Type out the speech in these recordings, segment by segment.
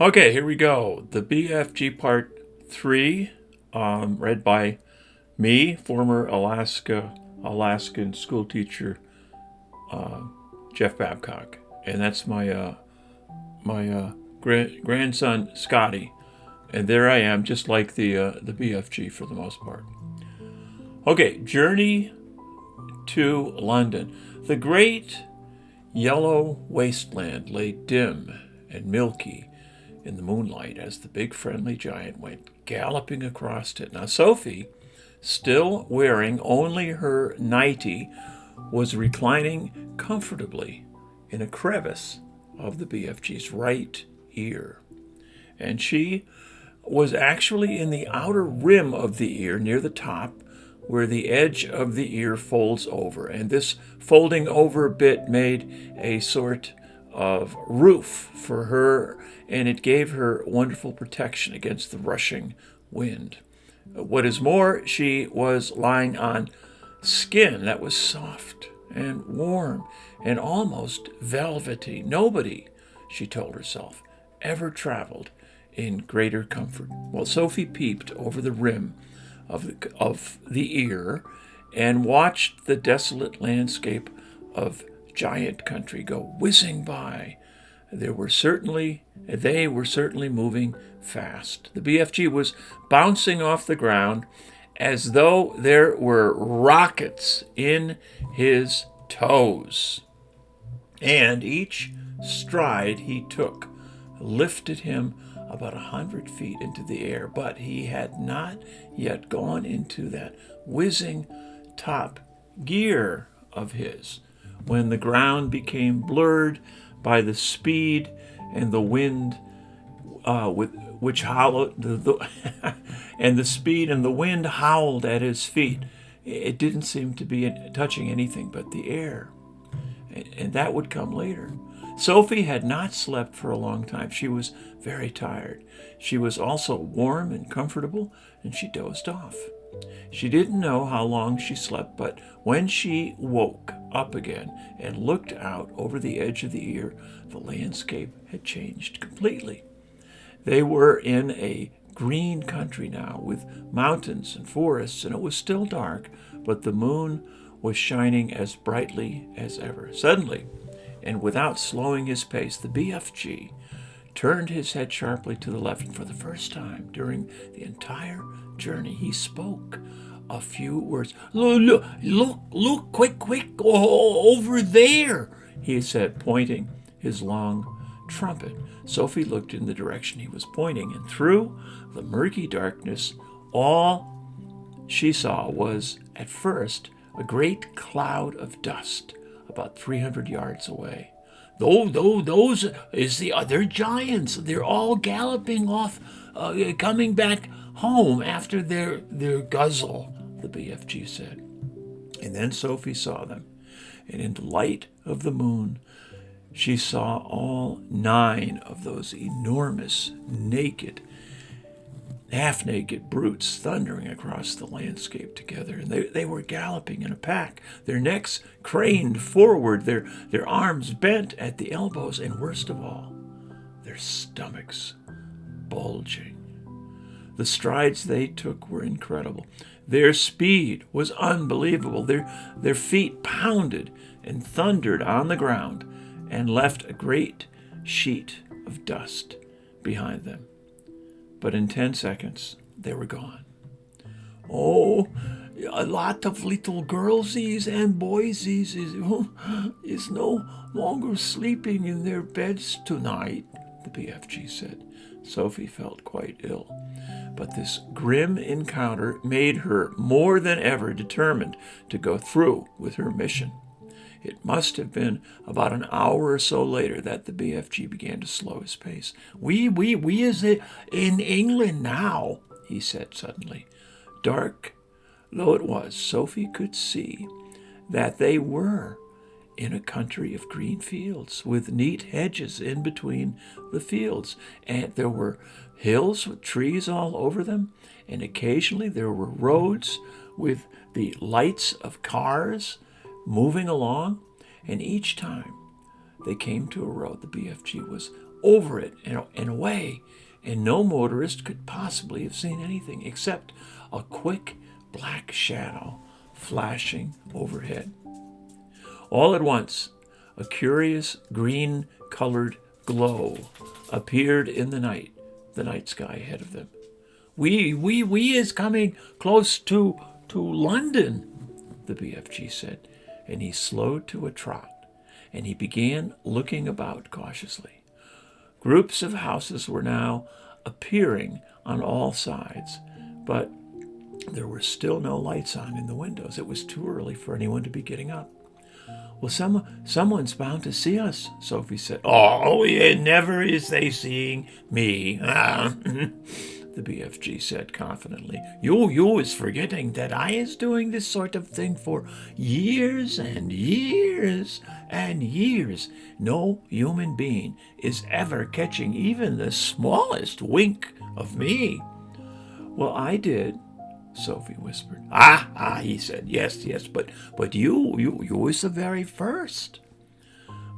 Okay, here we go. The BFG Part 3, read by me, former Alaskan school teacher Jeff Babcock. And that's my grandson Scotty. And there I am, just like the BFG for the most part. Okay, Journey to London. The great yellow wasteland lay dim and milky in the moonlight as the big friendly giant went galloping across it. Now, Sophie, still wearing only her nightie, was reclining comfortably in a crevice of the BFG's right ear. And she was actually in the outer rim of the ear near the top where the edge of the ear folds over. And this folding over bit made a sort of roof for her, and it gave her wonderful protection against the rushing wind. What is more, she was lying on skin that was soft and warm and almost velvety. Nobody, she told herself, ever traveled in greater comfort. Well, Sophie peeped over the rim of the ear and watched the desolate landscape of giant country go whizzing by. They were certainly moving fast. The BFG was bouncing off the ground as though there were rockets in his toes. And each stride he took lifted him about 100 feet into the air, but he had not yet gone into that whizzing top gear of his when the ground became blurred by the speed and the wind which howled and the speed and the wind howled at his feet. It didn't seem to be touching anything but the air, and that would come later. Sophie had not slept for a long time. She was very tired. She was also warm and comfortable, and she dozed off. She didn't know how long she slept, but when she woke up again and looked out over the edge of the ear, the landscape had changed completely. They were in a green country now, with mountains and forests, and it was still dark, but the moon was shining as brightly as ever. Suddenly, and without slowing his pace, the BFG turned his head sharply to the left, and for the first time during the entire journey, he spoke a few words. Look, quick, over there, he said, pointing his long trumpet. Sophie looked in the direction he was pointing, and through the murky darkness, all she saw was, at first, a great cloud of dust about 300 yards away. Those is the other giants. They're all galloping off, coming back home after their guzzle, the BFG said. And then Sophie saw them, and in the light of the moon, she saw all 9 of those enormous, naked, half-naked brutes thundering across the landscape together. And they were galloping in a pack, their necks craned forward, their arms bent at the elbows, and worst of all, their stomachs bulging. The strides they took were incredible. Their speed was unbelievable. Their feet pounded and thundered on the ground and left a great sheet of dust behind them. But in 10 seconds, they were gone. Oh, a lot of little girlsies and boysies is no longer sleeping in their beds tonight, the BFG said. Sophie felt quite ill, but this grim encounter made her more than ever determined to go through with her mission. It must have been about an hour or so later that the BFG began to slow his pace. We is in England now, he said suddenly. Dark though it was, Sophie could see that they were in a country of green fields with neat hedges in between the fields. And there were hills with trees all over them, and occasionally there were roads with the lights of cars moving along, and each time they came to a road, the BFG was over it and away, and no motorist could possibly have seen anything except a quick black shadow flashing overhead. All at once, a curious green-colored glow appeared in the night sky ahead of them. We is coming close to London, the BFG said, and he slowed to a trot, and he began looking about cautiously. Groups of houses were now appearing on all sides, but there were still no lights on in the windows. It was too early for anyone to be getting up. Well, someone's bound to see us, Sophie said. Oh, it never is they seeing me. The BFG said confidently. You is forgetting that I is doing this sort of thing for years and years and years. No human being is ever catching even the smallest wink of me. Well, I did, Sophie whispered. He said. Yes, but you was the very first.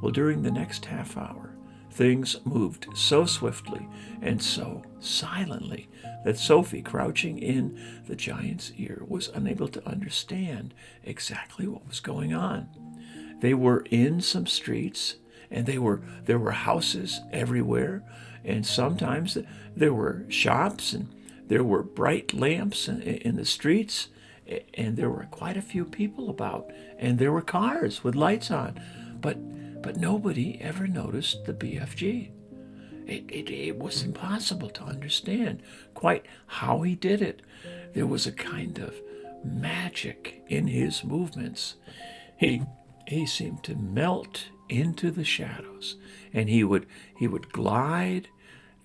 Well, during the next half hour, things moved so swiftly and so silently that Sophie, crouching in the giant's ear, was unable to understand exactly what was going on. They were in some streets, and there were houses everywhere, and sometimes there were shops, and there were bright lamps in the streets, and there were quite a few people about, and there were cars with lights on, but nobody ever noticed the BFG. It was impossible to understand quite how he did it. There was a kind of magic in his movements. He seemed to melt into the shadows, and he would glide.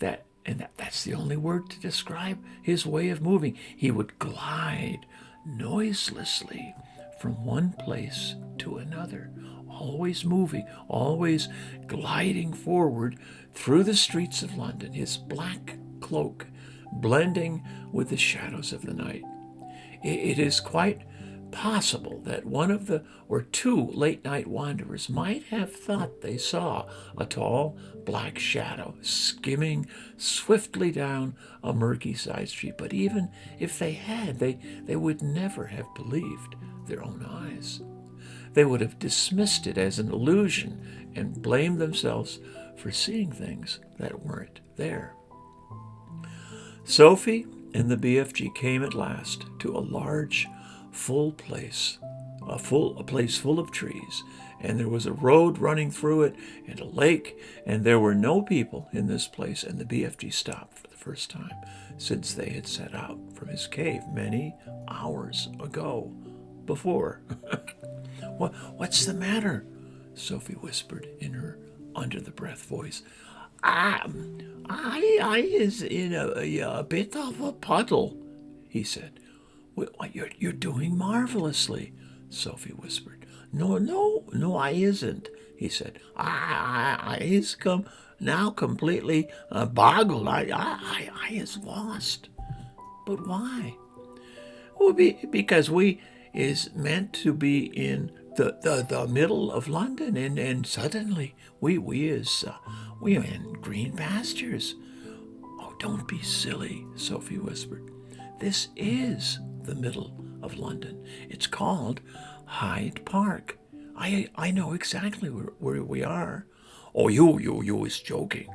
That's the only word to describe his way of moving. He would glide noiselessly from one place to another, always moving, always gliding forward through the streets of London, his black cloak blending with the shadows of the night. It is quite possible that one of the or two late-night wanderers might have thought they saw a tall black shadow skimming swiftly down a murky side street. But even if they had, they would never have believed their own eyes. They would have dismissed it as an illusion and blamed themselves for seeing things that weren't there. Sophie and the BFG came at last to a large, full place, a place full of trees, and there was a road running through it and a lake, and there were no people in this place, and the BFG stopped for the first time since they had set out from his cave many hours ago. Before. What's the matter? Sophie whispered in her under-the-breath voice. I is in a bit of a puddle, he said. Well, you're doing marvelously, Sophie whispered. No, I isn't, he said. I is completely boggled. I is lost. But why? Well, because we is meant to be in the middle of London, and suddenly we are in green pastures. Oh, don't be silly, Sophie whispered. This is the middle of London. It's called Hyde Park. I know exactly where we are. Oh, you is joking.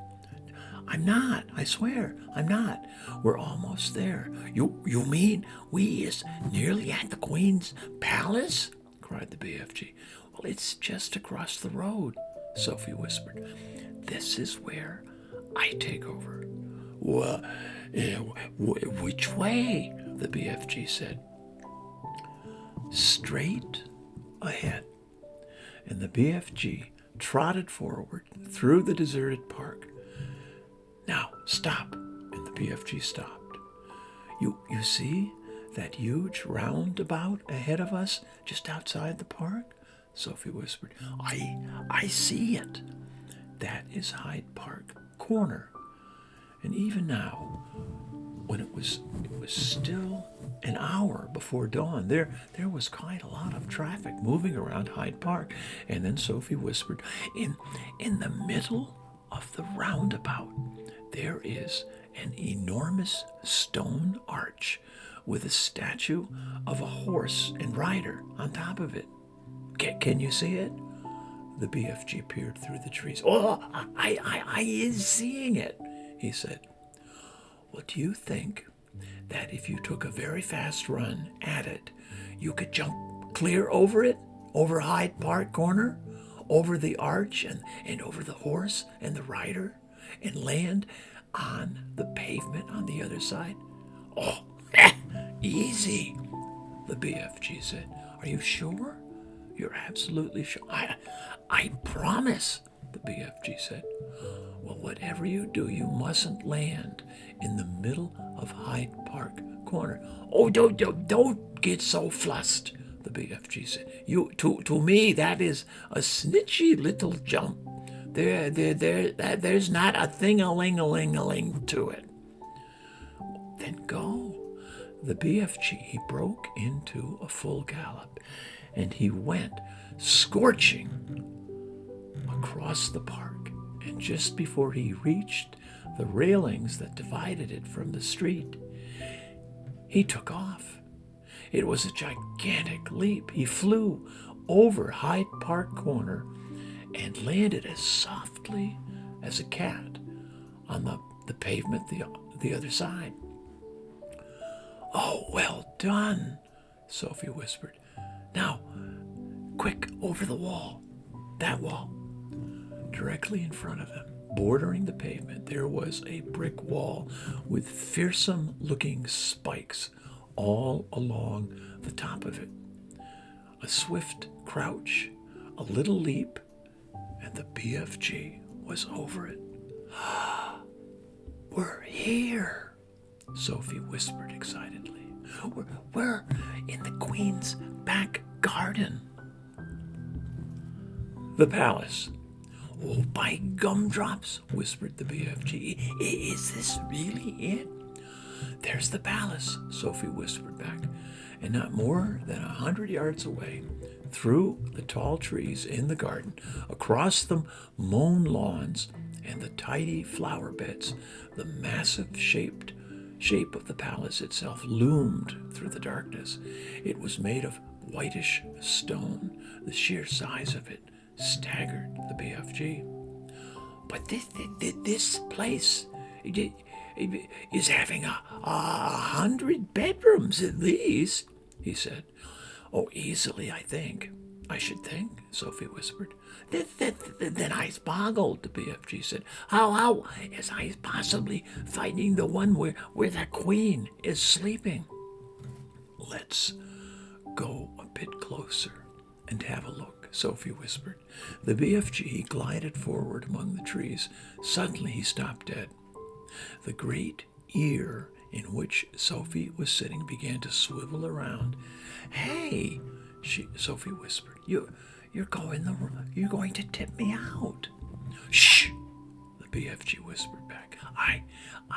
I'm not. I swear, I'm not. We're almost there. You mean we is nearly at the Queen's Palace? Cried the BFG. Well, it's just across the road, Sophie whispered. This is where I take over. Well, which way? The BFG said. Straight ahead. And the BFG trotted forward through the deserted park. Now, stop. And the BFG stopped. You see that huge roundabout ahead of us, just outside the park? Sophie whispered. I see it. That is Hyde Park Corner. And even now, when it was still an hour before dawn, there was quite a lot of traffic moving around Hyde Park. And then Sophie whispered, in the middle of the roundabout, there is an enormous stone arch with a statue of a horse and rider on top of it. Can you see it? The BFG peered through the trees. Oh, I is seeing it, he said. Well, do you think that if you took a very fast run at it, you could jump clear over it, over Hyde Park Corner, over the arch and over the horse and the rider, and land on the pavement on the other side? Oh, easy, the BFG said. Are you sure? You're absolutely sure? I promise, the BFG said. Well, whatever you do, you mustn't land in the middle of Hyde Park Corner. Oh, don't get so flustered, the BFG said. To me, that is a snitchy little jump. There's not a thing-a-ling-a-ling-a-ling to it. Then go. The BFG, he broke into a full gallop, and he went scorching across the park. And just before he reached the railings that divided it from the street, he took off. It was a gigantic leap. He flew over Hyde Park Corner and landed as softly as a cat on the pavement the other side. Oh, well done, Sophie whispered. Now, quick, over the wall. That wall. Directly in front of them, bordering the pavement, there was a brick wall with fearsome-looking spikes all along the top of it. A swift crouch, a little leap, and the BFG was over it. We're here, Sophie whispered excitedly. We're in the Queen's back garden. The palace. Oh, by gumdrops, whispered the BFG. Is this really it? There's the palace, Sophie whispered back. And not more than 100 yards away, through the tall trees in the garden, across the mown lawns and the tidy flower beds, the massive shape of the palace itself loomed through the darkness. It was made of whitish stone. The sheer size of it staggered the BFG. But this place is having 100 bedrooms at least, he said. Oh, easily, I should think, Sophie whispered. Then I boggled, the BFG said. How is I possibly finding the one where the Queen is sleeping? Let's go a bit closer and have a look, Sophie whispered. The BFG glided forward among the trees. Suddenly he stopped dead. The great ear in which Sophie was sitting began to swivel around. Hey, Sophie whispered. You're going to tip me out. Shh, the BFG whispered back. I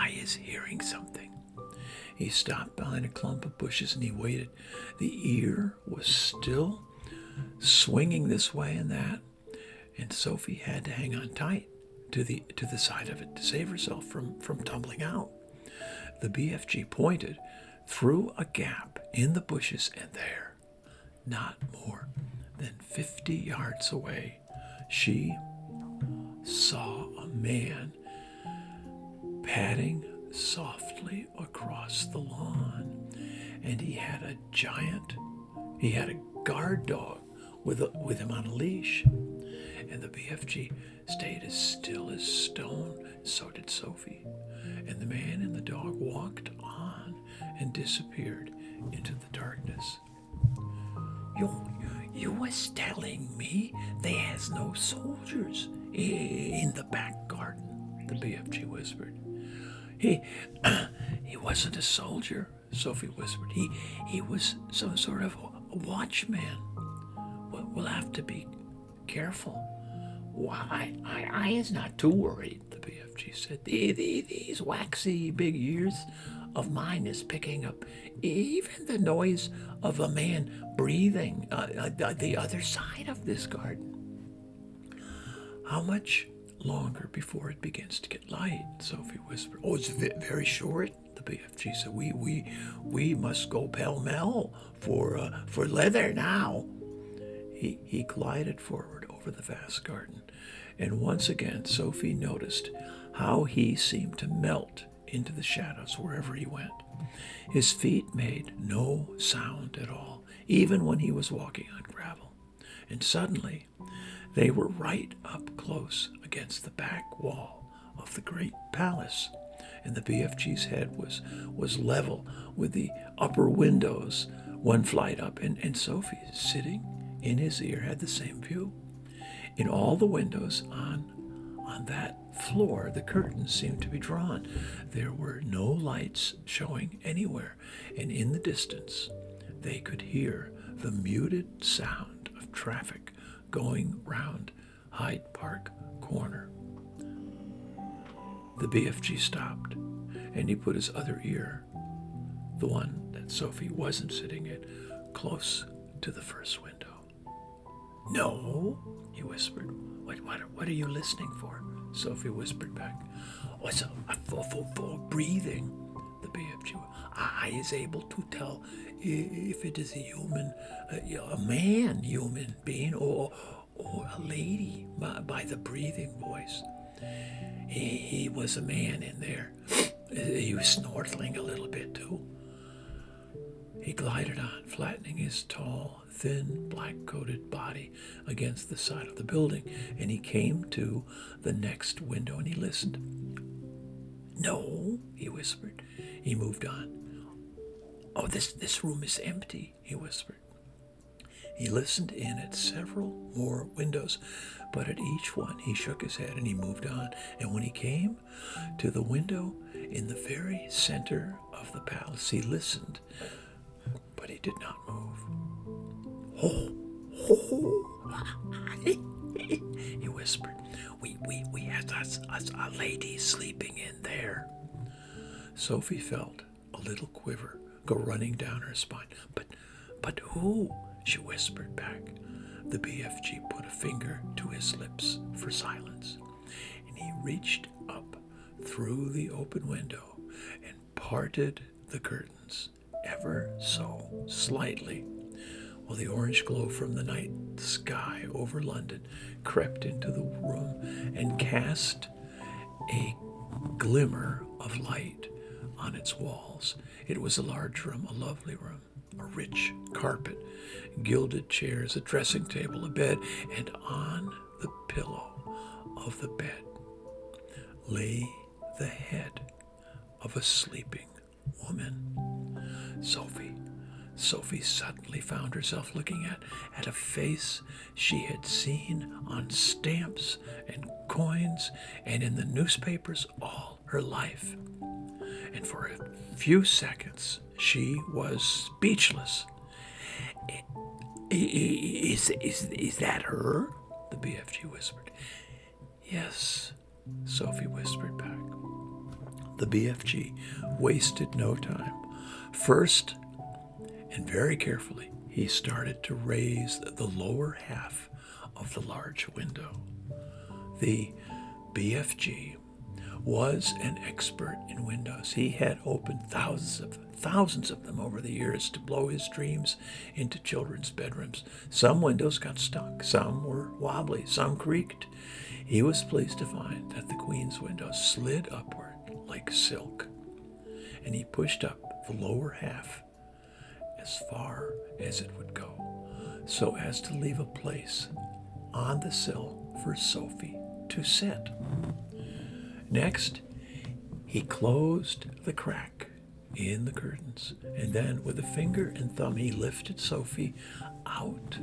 is hearing something. He stopped behind a clump of bushes and he waited. The ear was still swinging this way and that, and Sophie had to hang on tight to the side of it to save herself from tumbling out. The BFG pointed through a gap in the bushes, and there, not more than 50 yards away, she saw a man padding softly across the lawn, and he had a guard dog with him on a leash. And the BFG stayed as still as stone, so did Sophie. And the man and the dog walked on and disappeared into the darkness. You was telling me they has no soldiers in the back garden, the BFG whispered. He wasn't a soldier, Sophie whispered. He was some sort of a watchman. We'll have to be careful. Why, I is not too worried, the BFG said. These waxy big ears of mine is picking up even the noise of a man breathing the other side of this garden. How much longer before it begins to get light, Sophie whispered. Oh, it's very short, the BFG said. We must go pell-mell for leather now. He glided forward over the vast garden, and once again Sophie noticed how he seemed to melt into the shadows wherever he went. His feet made no sound at all, even when he was walking on gravel. And suddenly, they were right up close against the back wall of the great palace, and the BFG's head was level with the upper windows, one flight up, and Sophie, sitting in his ear, had the same view. In all the windows on that floor, the curtains seemed to be drawn. There were no lights showing anywhere, and in the distance, they could hear the muted sound of traffic going round Hyde Park Corner. The BFG stopped, and he put his other ear, the one that Sophie wasn't sitting in, close to the first window. No, he whispered. What are you listening for? Sophie whispered back. Oh, it's for breathing, the BFG. I is able to tell if it is a human being, or a lady by the breathing voice. He was a man in there. He was snorkeling a little bit too. He glided on, flattening his tall, thin, black-coated body against the side of the building, and he came to the next window and he listened. No, he whispered. He moved on. Oh, this room is empty, he whispered. He listened in at several more windows, but at each one he shook his head and he moved on. And when he came to the window in the very center of the palace, he listened, but he did not move. He whispered. We had a lady sleeping in there. Sophie felt a little quiver go running down her spine. But who? She whispered back. The BFG put a finger to his lips for silence, and he reached up through the open window and parted the curtains ever so slightly, while the orange glow from the night sky over London crept into the room and cast a glimmer of light on its walls. It was a large room, a lovely room, a rich carpet, gilded chairs, a dressing table, a bed, and on the pillow of the bed lay the head of a sleeping woman. Sophie suddenly found herself looking at a face she had seen on stamps and coins and in the newspapers all her life. And for a few seconds, she was speechless. Is that her? The BFG whispered. Yes, Sophie whispered back. The BFG wasted no time. First, and very carefully, he started to raise the lower half of the large window. The BFG was an expert in windows. He had opened thousands of them over the years to blow his dreams into children's bedrooms. Some windows got stuck, some were wobbly, some creaked. He was pleased to find that the Queen's window slid upward like silk, and he pushed up the lower half as far as it would go, so as to leave a place on the sill for Sophie to sit. Next, he closed the crack in the curtains, and then with a finger and thumb he lifted Sophie out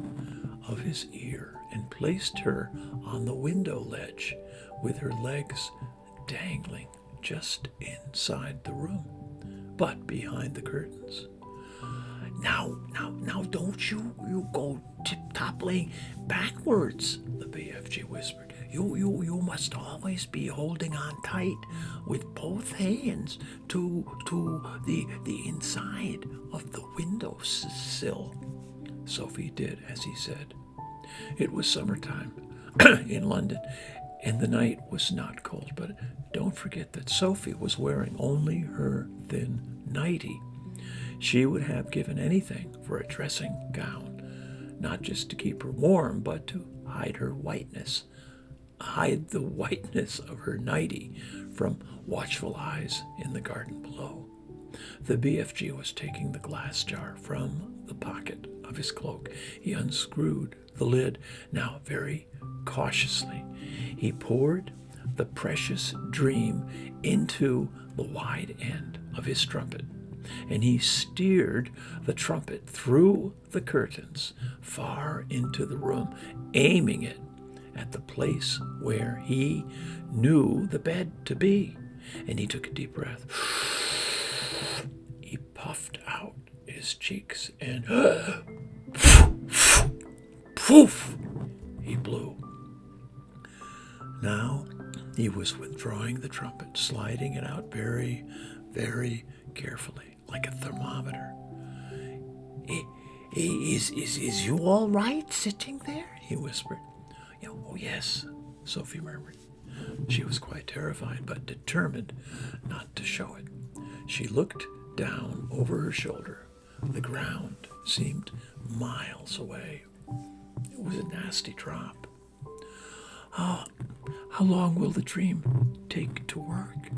of his ear and placed her on the window ledge with her legs dangling just inside the room, but behind the curtains. Now, don't you go tip-toppling backwards, the BFG whispered. You must always be holding on tight with both hands to the inside of the window sill. Sophie did as he said. It was summertime in London, And the night was not cold, but don't forget that Sophie was wearing only her thin nightie. She would have given anything for a dressing gown, not just to keep her warm, but to hide her whiteness, hide the whiteness of her nightie from watchful eyes in the garden below. The BFG was taking the glass jar from the pocket of his cloak. He unscrewed the lid. Now, very cautiously, he poured the precious dream into the wide end of his trumpet, and he steered the trumpet through the curtains far into the room, aiming it at the place where he knew the bed to be. And he took a deep breath. He puffed out his cheeks and poof, he blew. Now he was withdrawing the trumpet, sliding it out very, very carefully, like a thermometer. Is you all right sitting there? He whispered. Oh, yes, Sophie murmured. She was quite terrified, but determined not to show it. She looked down over her shoulder. The ground seemed miles away. It was a nasty drop. Oh, how long will the dream take to work?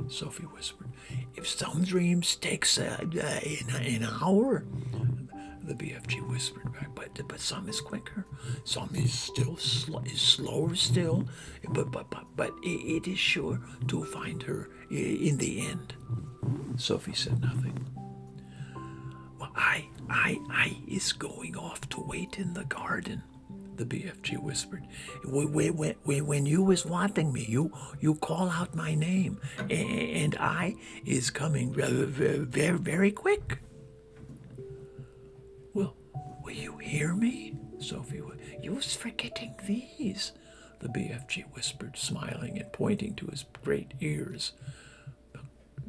Sophie whispered. If some dreams takes an hour, the BFG whispered back, but some is quicker, some is still slower still, but it is sure to find her in the end. Sophie said nothing. Well, I is going off to wait in the garden, the BFG whispered. When you was wanting me, you call out my name, and I is coming very, very, very quick. Will you hear me? Sophie, you was forgetting these, the BFG whispered, smiling and pointing to his great ears.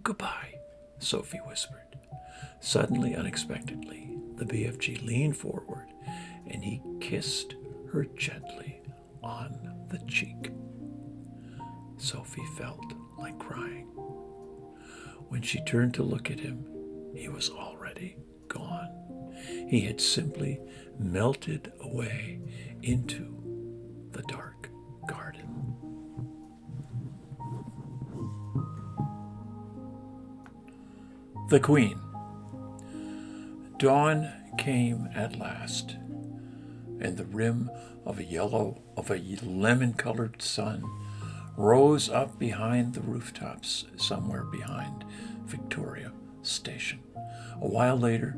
Goodbye, Sophie whispered. Suddenly, unexpectedly, the BFG leaned forward and he kissed her gently on the cheek. Sophie felt like crying. When she turned to look at him, he was already gone. He had simply melted away into the dark garden. The Queen. Dawn came at last, and the rim of a lemon-colored sun rose up behind the rooftops somewhere behind Victoria Station. A while later,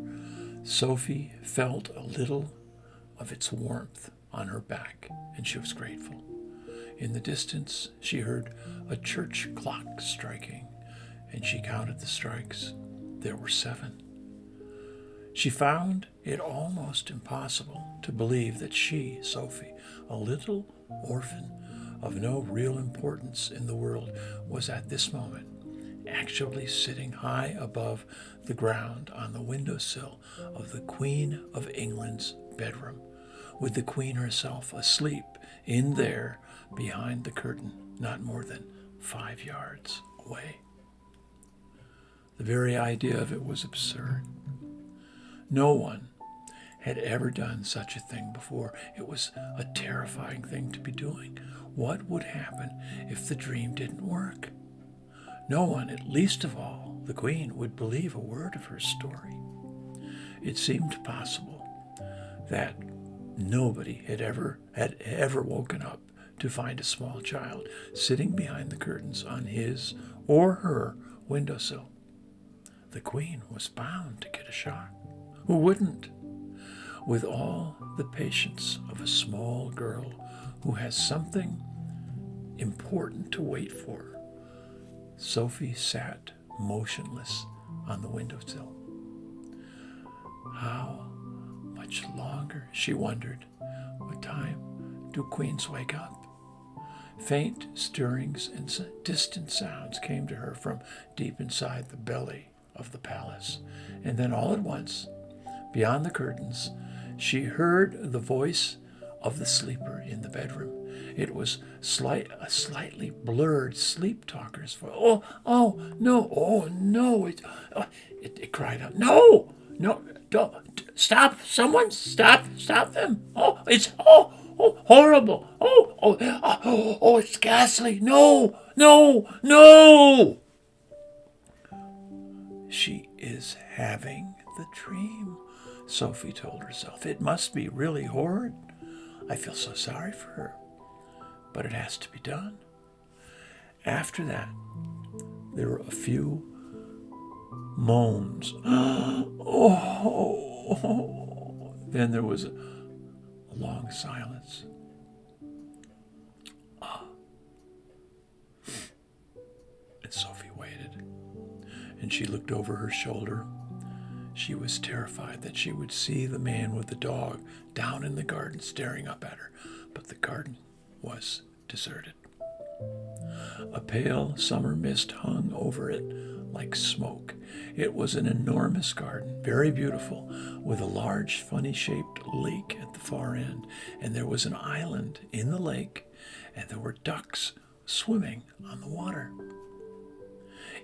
Sophie felt a little of its warmth on her back, and she was grateful. In the distance, she heard a church clock striking, and she counted the strikes. There were 7. She found it almost impossible to believe that she, Sophie, a little orphan of no real importance in the world, was at this moment actually sitting high above the ground on the windowsill of the Queen of England's bedroom, with the Queen herself asleep in there behind the curtain, not more than 5 yards away. The very idea of it was absurd. No one had ever done such a thing before. It was a terrifying thing to be doing. What would happen if the dream didn't work? No one, at least of all the Queen, would believe a word of her story. It seemed possible that nobody had ever woken up to find a small child sitting behind the curtains on his or her windowsill. The Queen was bound to get a shock. Who wouldn't? With all the patience of a small girl who has something important to wait for, Sophie sat motionless on the windowsill. How much longer, she wondered. What time do queens wake up? Faint stirrings and distant sounds came to her from deep inside the belly of the palace, and then all at once, beyond the curtains, she heard the voice of the sleeper in the bedroom, It was a slightly blurred sleep talker's voice. Oh, no, oh, no. It cried out, no, don't, stop, someone, stop them. Horrible. It's ghastly. No. She is having the dream, Sophie told herself. It must be really horrid. I feel so sorry for her, but it has to be done. After that, there were a few moans. Then there was a long silence. And Sophie waited, and she looked over her shoulder. She was terrified that she would see the man with the dog down in the garden staring up at her, but the garden was deserted. A pale summer mist hung over it like smoke. It was an enormous garden, very beautiful, with a large, funny-shaped lake at the far end, and there was an island in the lake, and there were ducks swimming on the water.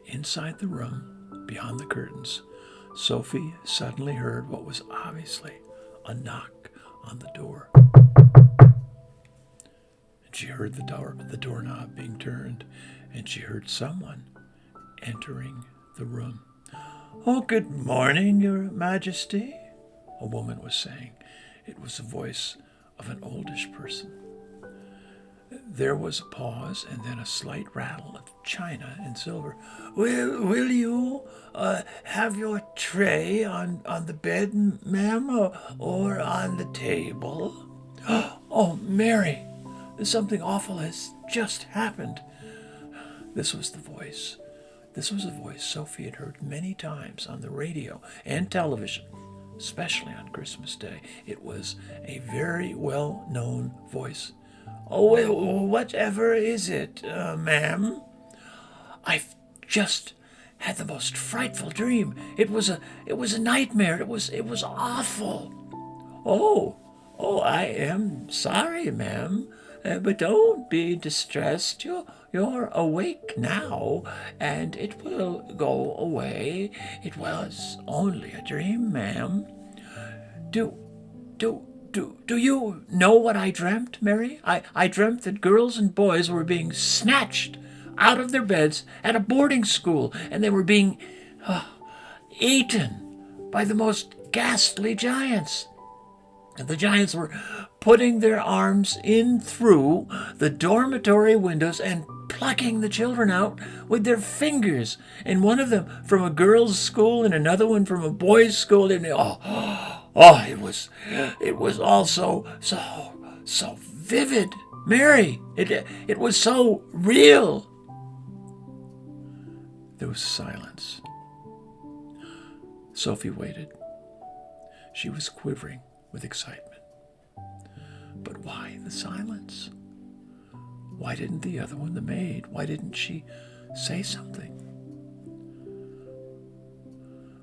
Inside the room, beyond the curtains, Sophie suddenly heard what was obviously a knock on the door. And she heard the doorknob being turned, and she heard someone entering the room. "Oh, good morning, Your Majesty," a woman was saying. It was the voice of an oldish person. There was a pause, and then a slight rattle of china and silver. Will you have your tray on the bed, ma'am, or on the table?" "Oh, Mary, something awful has just happened." This was a voice Sophie had heard many times on the radio and television, especially on Christmas Day. It was a very well-known voice. "Oh, well, whatever is it, ma'am?" "I've just had the most frightful dream. It was a nightmare. It was awful." Oh, I am sorry, ma'am, but don't be distressed. You're awake now, and it will go away. It was only a dream, ma'am. Do you know what I dreamt, Mary? I dreamt that girls and boys were being snatched out of their beds at a boarding school, and they were being eaten by the most ghastly giants. And the giants were putting their arms in through the dormitory windows and plucking the children out with their fingers, and one of them from a girls' school and another one from a boys' school. And it was all so vivid, Mary. It was so real. There was silence. Sophie waited. She was quivering with excitement. But why the silence? Why didn't the other one, the maid, why didn't she say something?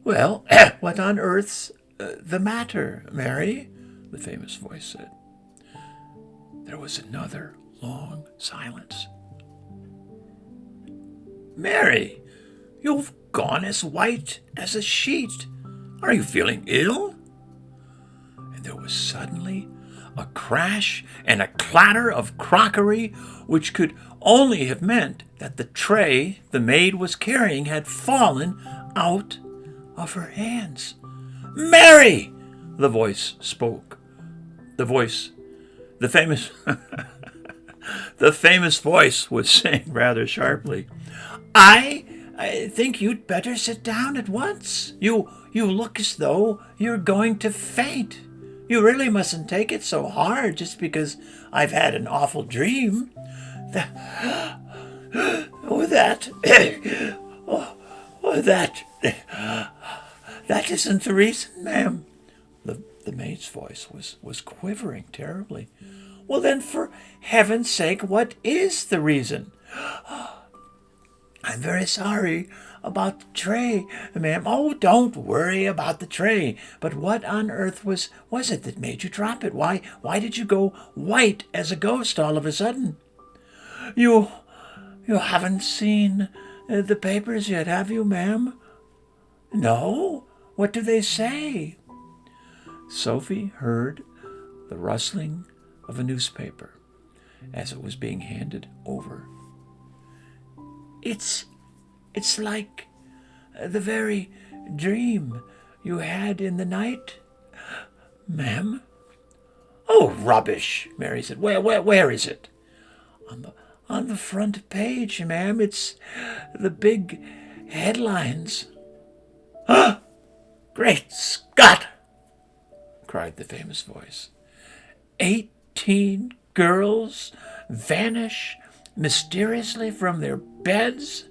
"Well, what on earth's the matter, Mary?" the famous voice said. There was another long silence. "Mary, you've gone as white as a sheet. Are you feeling ill?" And there was suddenly a crash and a clatter of crockery, which could only have meant that the tray the maid was carrying had fallen out of her hands. "Mary!" the voice spoke. The famous the famous voice was saying rather sharply, I think you'd better sit down at once. You look as though you're going to faint. You really mustn't take it so hard just because I've had an awful dream. That isn't the reason, ma'am." The maid's voice was quivering terribly. "Well, then, for heaven's sake, what is the reason?" I'm very sorry about the tray, ma'am. Oh, don't worry about the tray. But what on earth was it that made you drop it? Why did you go white as a ghost all of a sudden? You haven't seen the papers yet, have you, ma'am? No? What do they say? Sophie heard the rustling of a newspaper as it was being handed over. It's like the very dream you had in the night, ma'am. Oh, rubbish, Mary said. Where is it? On the front page, ma'am. It's the big headlines. Ah! Great Scott! Cried the famous voice. 18 girls vanish mysteriously from their beds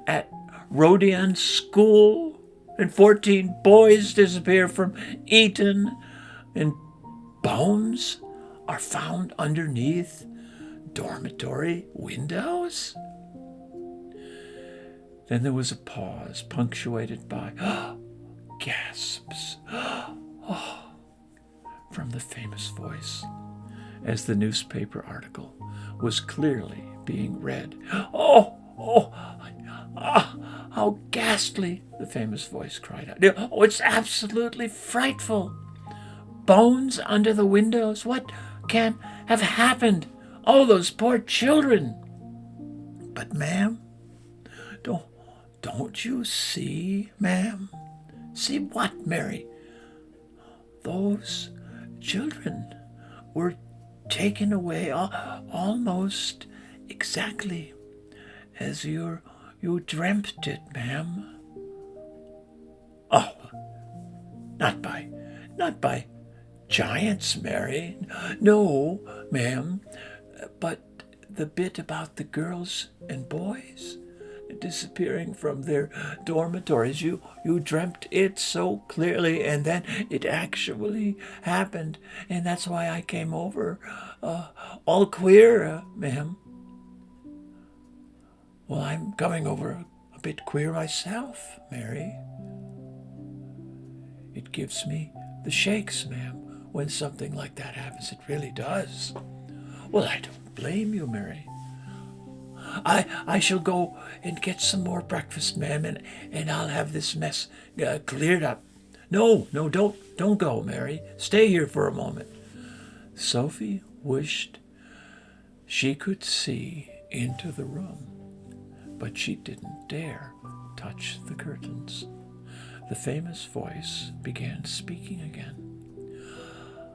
at Rodion School, and 14 boys disappear from Eton, and bones are found underneath dormitory windows. Then there was a pause, punctuated by gasps from the famous voice, as the newspaper article was clearly being read. How ghastly, the famous voice cried out. Oh, it's absolutely frightful. Bones under the windows. What can have happened? Oh, those poor children. But, ma'am, don't you see, ma'am? See what, Mary? Those children were taken away almost exactly as you dreamt it, ma'am. Oh, not by giants, Mary. No, ma'am, but the bit about the girls and boys disappearing from their dormitories. You dreamt it so clearly, and then it actually happened, and that's why I came over all queer, ma'am. Well, I'm coming over a bit queer myself, Mary. It gives me the shakes, ma'am, when something like that happens. It really does. Well, I don't blame you, Mary. I shall go and get some more breakfast, ma'am, and I'll have this mess cleared up. No, don't go, Mary. Stay here for a moment. Sophie wished she could see into the room, but she didn't dare touch the curtains. The famous voice began speaking again.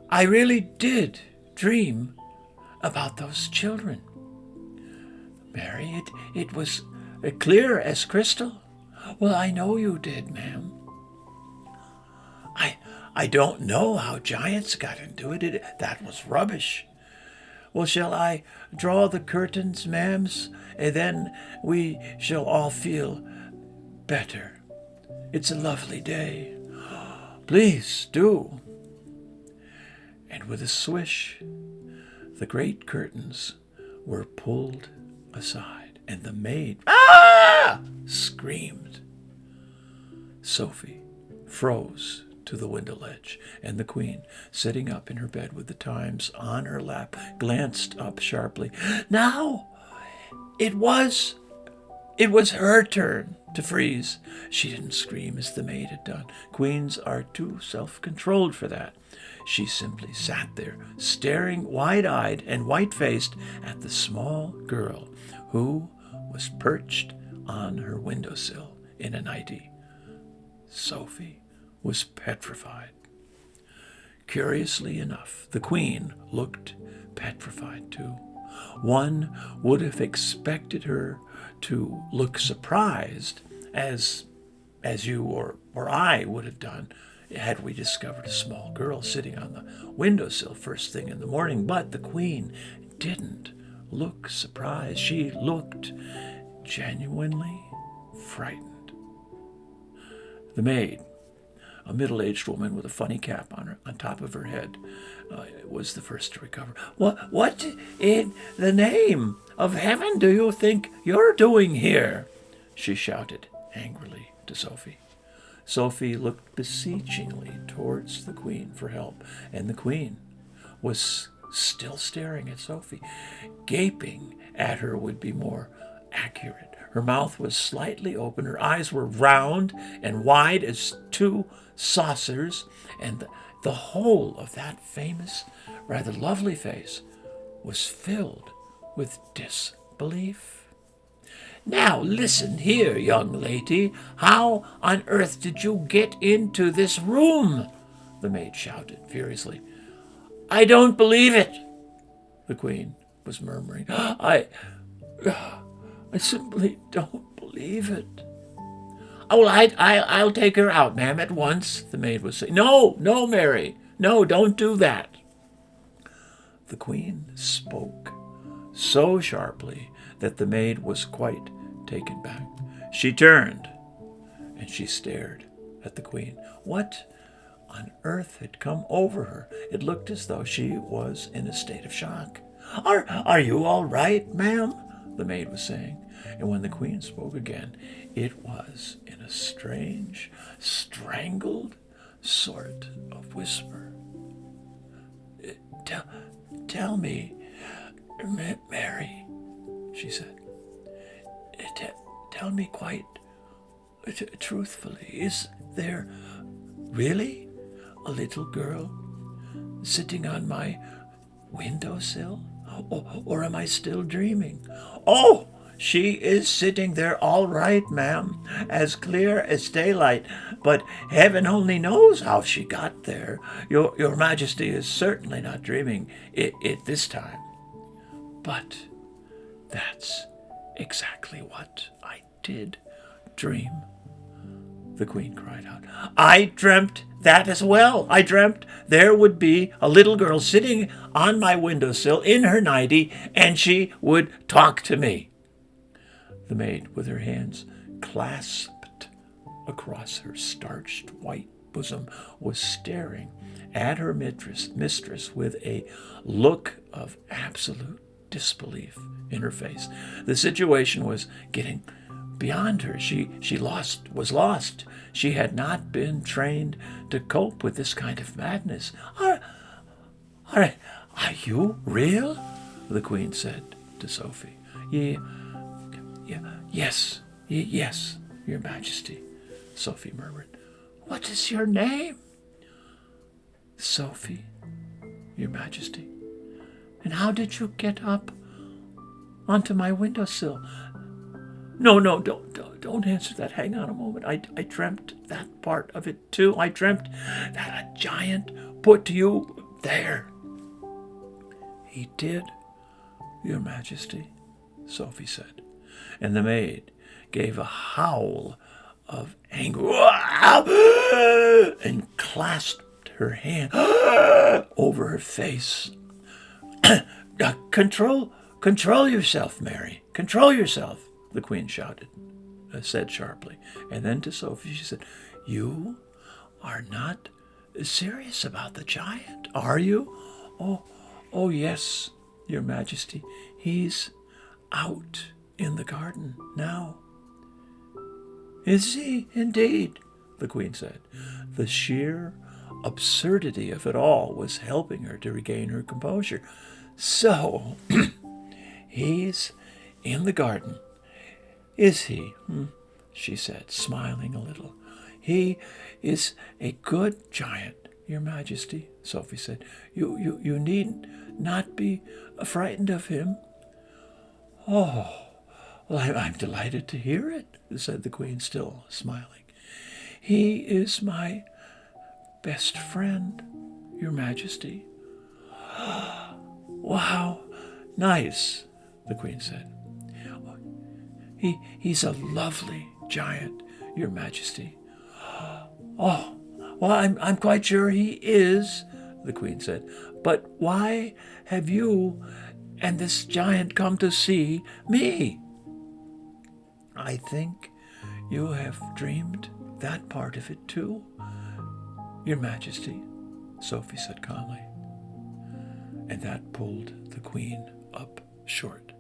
I really did dream about those children, Mary. It was clear as crystal. Well, I know you did, ma'am. I don't know how giants got into it. That was rubbish. Well, shall I draw the curtains, ma'ams, and then we shall all feel better? It's a lovely day. Please do. And with a swish, the great curtains were pulled aside, and the maid screamed. Sophie froze to the window ledge, and the Queen, sitting up in her bed with the Times on her lap, glanced up sharply. Now it was her turn to freeze. She didn't scream as the maid had done. Queens are too self-controlled for that. She simply sat there, staring wide-eyed and white-faced at the small girl who was perched on her windowsill in a nightie. Sophie was petrified. Curiously enough, the Queen looked petrified too. One would have expected her to look surprised, as you or I would have done had we discovered a small girl sitting on the windowsill first thing in the morning. But the Queen didn't look surprised. She looked genuinely frightened. The maid, a middle-aged woman with a funny cap on top of her head, was the first to recover. What in the name of heaven do you think you're doing here? she shouted angrily to Sophie. Sophie looked beseechingly towards the Queen for help, and the Queen was still staring at Sophie. Gaping at her would be more accurate. Her mouth was slightly open, her eyes were round and wide as two saucers, and the whole of that famous, rather lovely face was filled with disbelief. "Now listen here, young lady. How on earth did you get into this room?" the maid shouted furiously. "I don't believe it," the Queen was murmuring. I simply don't believe it." "Oh, well, I'll take her out, ma'am, at once," the maid was saying. No, Mary. No, don't do that." The Queen spoke so sharply that the maid was quite taken back. She turned and she stared at the Queen. What on earth had come over her? It looked as though she was in a state of shock. Are you all right, ma'am?" the maid was saying. And when the Queen spoke again, it was in a strange, strangled sort of whisper. Tell me, Mary," she said. Tell me quite truthfully, is there really a little girl sitting on my windowsill? Or am I still dreaming?" "Oh, she is sitting there all right, ma'am, as clear as daylight, but heaven only knows how she got there. Your Majesty is certainly not dreaming it this time." "But that's exactly what I did dream," the Queen cried out. "I dreamt that as well. I dreamt there would be a little girl sitting on my windowsill in her nightie, and she would talk to me." The maid, with her hands clasped across her starched white bosom, was staring at her mistress with a look of absolute disbelief in her face. The situation was getting beyond her. She was lost. She had not been trained to cope with this kind of madness. Are you real?" the Queen said to Sophie. Yes, Your Majesty," Sophie murmured. "What is your name?" "Sophie, Your Majesty." "And how did you get up onto my windowsill?" No, don't answer that. Hang on a moment. I dreamt that part of it too. I dreamt that a giant put you there." "He did, Your Majesty," Sophie said, and the maid gave a howl of anger and clasped her hand over her face. Control yourself, Mary. Control yourself," the Queen said sharply. And then to Sophie she said, "You are not serious about the giant, are you?" Oh, yes, Your Majesty. He's out in the garden now." "Is he indeed?" the Queen said. The sheer absurdity of it all was helping her to regain her composure. "So, he's in the garden, is he?" she said, smiling a little. "He is a good giant, Your Majesty," Sophie said. You need not be frightened of him." "Oh, well, I'm delighted to hear it," said the Queen, still smiling. "He is my best friend, Your Majesty." "Wow, nice," the Queen said. He's a lovely giant, Your Majesty." "Oh, well, I'm quite sure he is," the Queen said. "But why have you and this giant come to see me?" "I think you have dreamed that part of it too, Your Majesty," Sophie said calmly. And that pulled the Queen up short.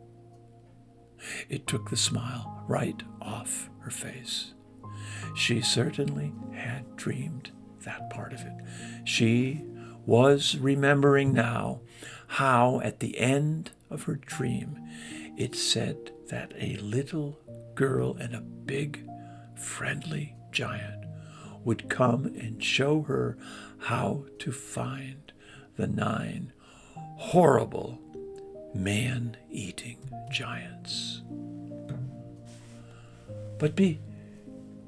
It took the smile right off her face. She certainly had dreamed that part of it. She was remembering now how at the end of her dream it said that a little girl and a big, friendly giant would come and show her how to find the 9 horrible man-eating giants. But be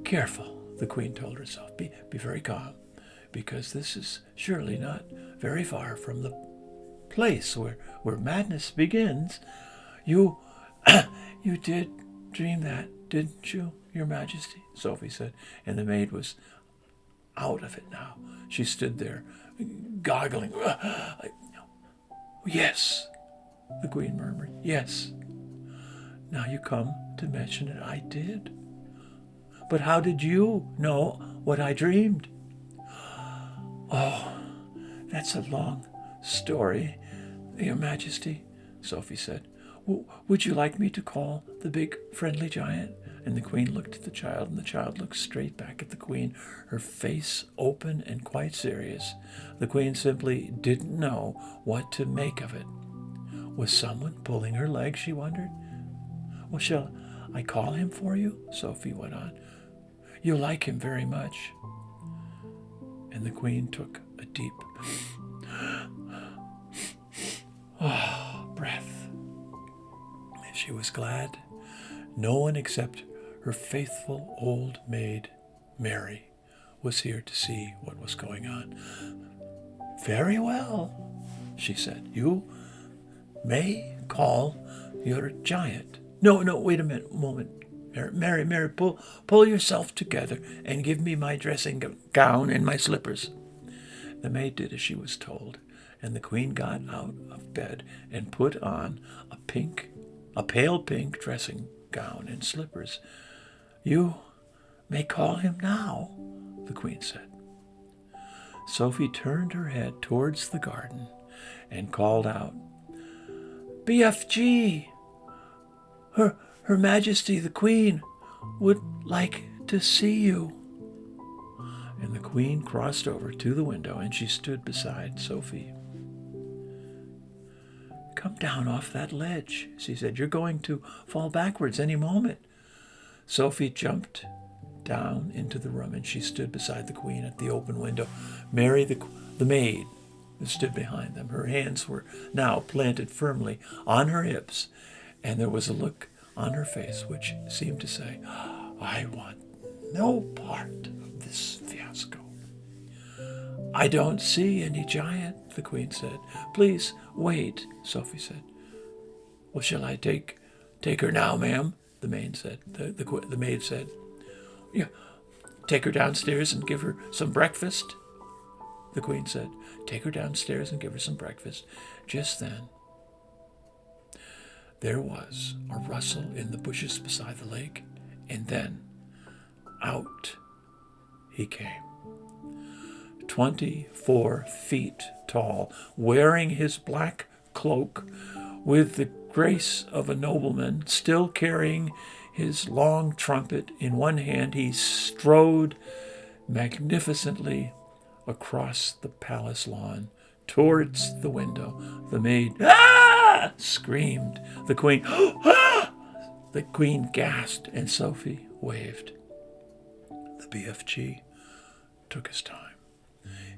careful, the queen told herself. Be very calm, because this is surely not very far from the place where madness begins. You did dream that, didn't you, Your Majesty? Sophie said, and the maid was out of it now. She stood there, goggling. Yes, the queen murmured. Yes. Now you come to mention it. I did. But how did you know what I dreamed? Oh, that's a long story, Your Majesty, Sophie said. Would you like me to call the big friendly giant? And the queen looked at the child, and the child looked straight back at the queen, her face open and quite serious. The queen simply didn't know what to make of it. Was someone pulling her leg, she wondered? Well, shall I call him for you? Sophie went on. You like him very much. And the queen took a deep breath. She was glad no one except her faithful old maid, Mary, was here to see what was going on. Very well, she said. You may call your giant. No, wait a moment. Mary, pull yourself together and give me my dressing gown and my slippers. The maid did as she was told, and the queen got out of bed and put on a pale pink dressing gown and slippers. You may call him now, the queen said. Sophie turned her head towards the garden and called out, BFG! Her Majesty the Queen would like to see you. And the queen crossed over to the window, and she stood beside Sophie. Come down off that ledge, she said. You're going to fall backwards any moment. Sophie jumped down into the room, and she stood beside the queen at the open window. Mary, the maid, stood behind them. Her hands were now planted firmly on her hips, and there was a look on her face which seemed to say, I want no part of this fiasco. I don't see any giant, the queen said. Please wait, Sophie said. Well, shall I take her now, ma'am? The maid said. The maid said. Yeah, take her downstairs and give her some breakfast, the queen said. Take her downstairs and give her some breakfast. Just then, there was a rustle in the bushes beside the lake, and then out he came. 24 feet tall, wearing his black cloak with the grace of a nobleman, still carrying his long trumpet in one hand, he strode magnificently across the palace lawn towards the window. The maid screamed. The queen The queen gasped, and Sophie waved. The BFG took his time.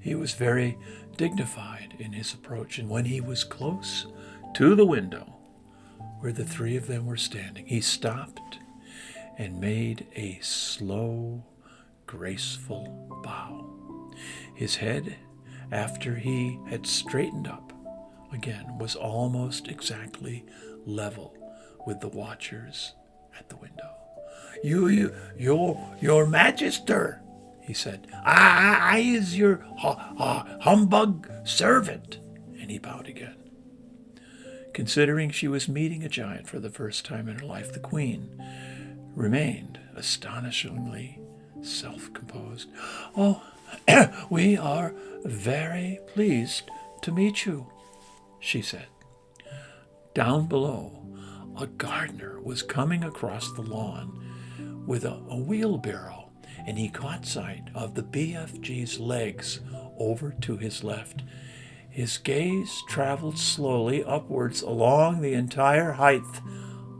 He was very dignified in his approach, and when he was close to the window where the three of them were standing, he stopped and made a slow, graceful bow. His head, after he had straightened up again, was almost exactly level with the watchers at the window. Your Majesty, he said. I is your humbug servant. And he bowed again. Considering she was meeting a giant for the first time in her life, the queen remained astonishingly self-composed. Oh, we are very pleased to meet you, she said. Down below, a gardener was coming across the lawn with a wheelbarrow, and he caught sight of the BFG's legs over to his left. His gaze traveled slowly upwards along the entire height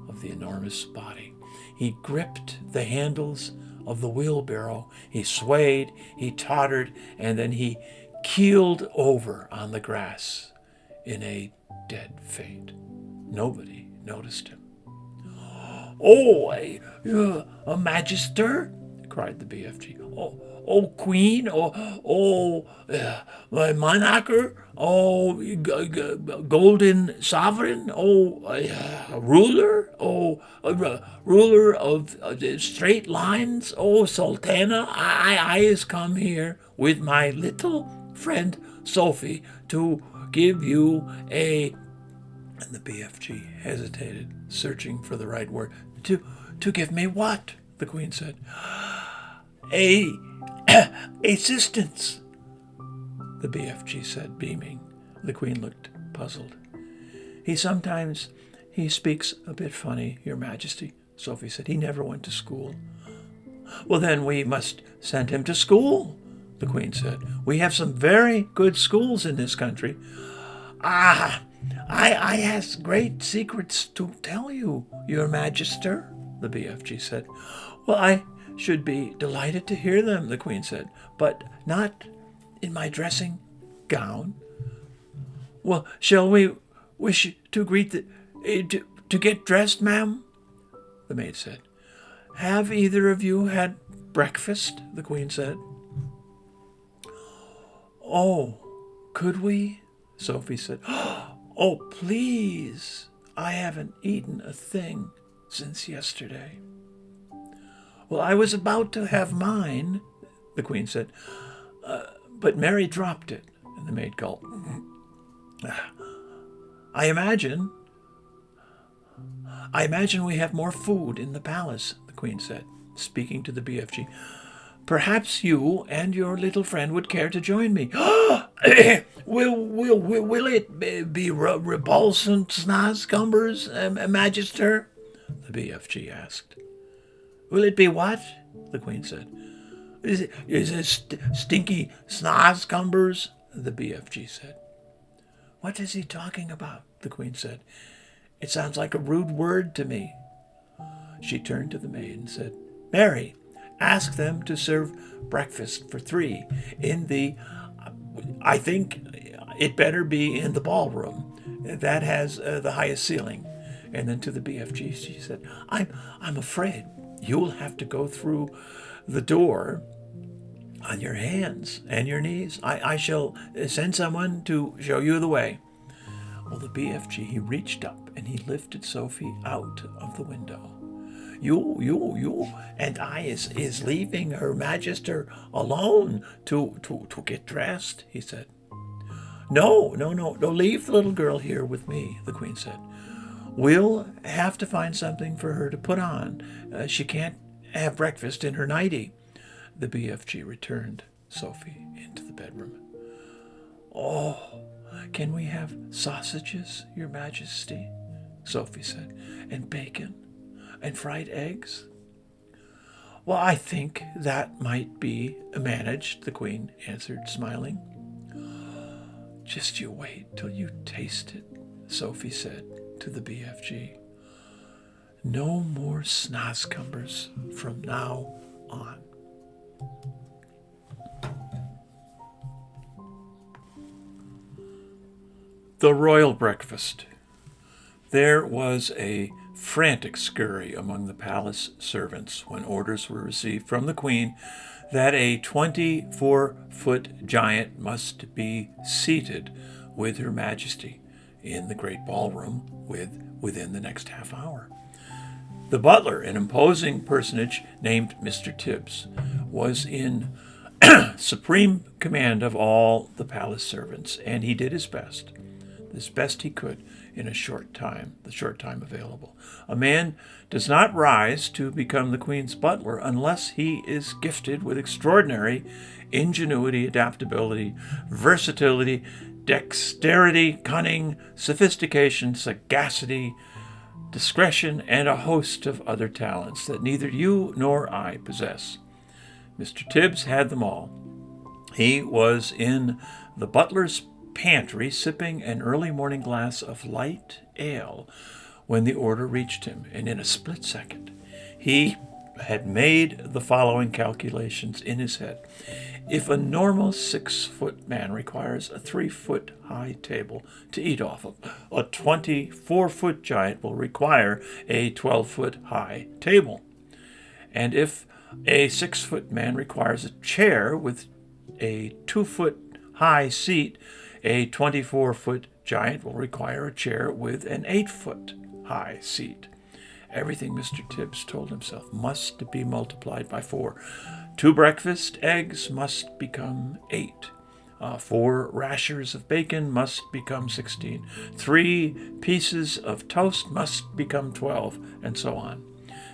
of the enormous body. He gripped the handles of the wheelbarrow. He swayed, he tottered, and then he keeled over on the grass in a dead faint. Nobody noticed him. "Oh, a magister!" cried the BFG. "Oh, queen! My monarcher! Golden sovereign! Ruler! Ruler of straight lines! Sultana! I is come here with my little friend Sophie to give you a..." And the BFG hesitated, searching for the right word. To give me what?" the queen said. Assistance," the BFG said, beaming. The queen looked puzzled. He speaks a bit funny, Your Majesty," Sophie said. "He never went to school." "Well, then we must send him to school," the queen said. "We have some very good schools in this country." I has great secrets to tell you, Your Magister," the BFG said. "Well, I should be delighted to hear them," the queen said, "but not in my dressing gown." "Well, shall we wish to greet to get dressed, ma'am?" the maid said. "Have either of you had breakfast?" the queen said. "Oh, could we?" Sophie said. "Oh, please, I haven't eaten a thing since yesterday." "Well, I was about to have mine," the queen said, "but Mary dropped it," and the maid gulped. I imagine we have more food in the palace," the queen said, speaking to the BFG. "Perhaps you and your little friend would care to join me." Will it be repulsant snazcumbers, Magister?" the BFG asked. "Will it be what?" the queen said. Is it stinky snazcumbers?" the BFG said. "What is he talking about?" the queen said. "It sounds like a rude word to me." She turned to the maid and said, "Mary, ask them to serve breakfast for 3 in the... I think it better be in the ballroom. That has the highest ceiling." And then to the BFG, she said, I'm afraid you'll have to go through the door on your hands and your knees. I shall send someone to show you the way." Well, the BFG, he reached up and he lifted Sophie out of the window. You, and I is leaving Her Magister alone to get dressed," he said. No, leave the little girl here with me," the queen said. "We'll have to find something for her to put on. She can't have breakfast in her nightie." The BFG returned Sophie into the bedroom. "Oh, can we have sausages, Your Majesty?" Sophie said. "And bacon? And fried eggs?" "Well, I think that might be managed," the queen answered, smiling. "Just you wait till you taste it," Sophie said to the BFG. "No more snazcumbers from now on." The royal breakfast. There was a frantic scurry among the palace servants when orders were received from the queen that a 24-foot giant must be seated with Her Majesty in the great ballroom within the next half hour. The butler, an imposing personage named Mr. Tibbs, was in supreme command of all the palace servants, and he did his best he could in the short time available. A man does not rise to become the queen's butler unless he is gifted with extraordinary ingenuity, adaptability, versatility, dexterity, cunning, sophistication, sagacity, discretion, and a host of other talents that neither you nor I possess. Mr. Tibbs had them all. He was in the butler's pantry sipping an early morning glass of light ale when the order reached him, and in a split second he had made the following calculations in his head. If a normal 6-foot man requires a 3-foot high table to eat off of, a 24-foot giant will require a 12-foot high table. And if a 6-foot man requires a chair with a 2-foot high seat, a 24-foot giant will require a chair with an 8-foot high seat. Everything, Mr. Tibbs told himself, must be multiplied by 4. 2 breakfast eggs must become 8. 4 rashers of bacon must become 16. 3 pieces of toast must become 12, and so on.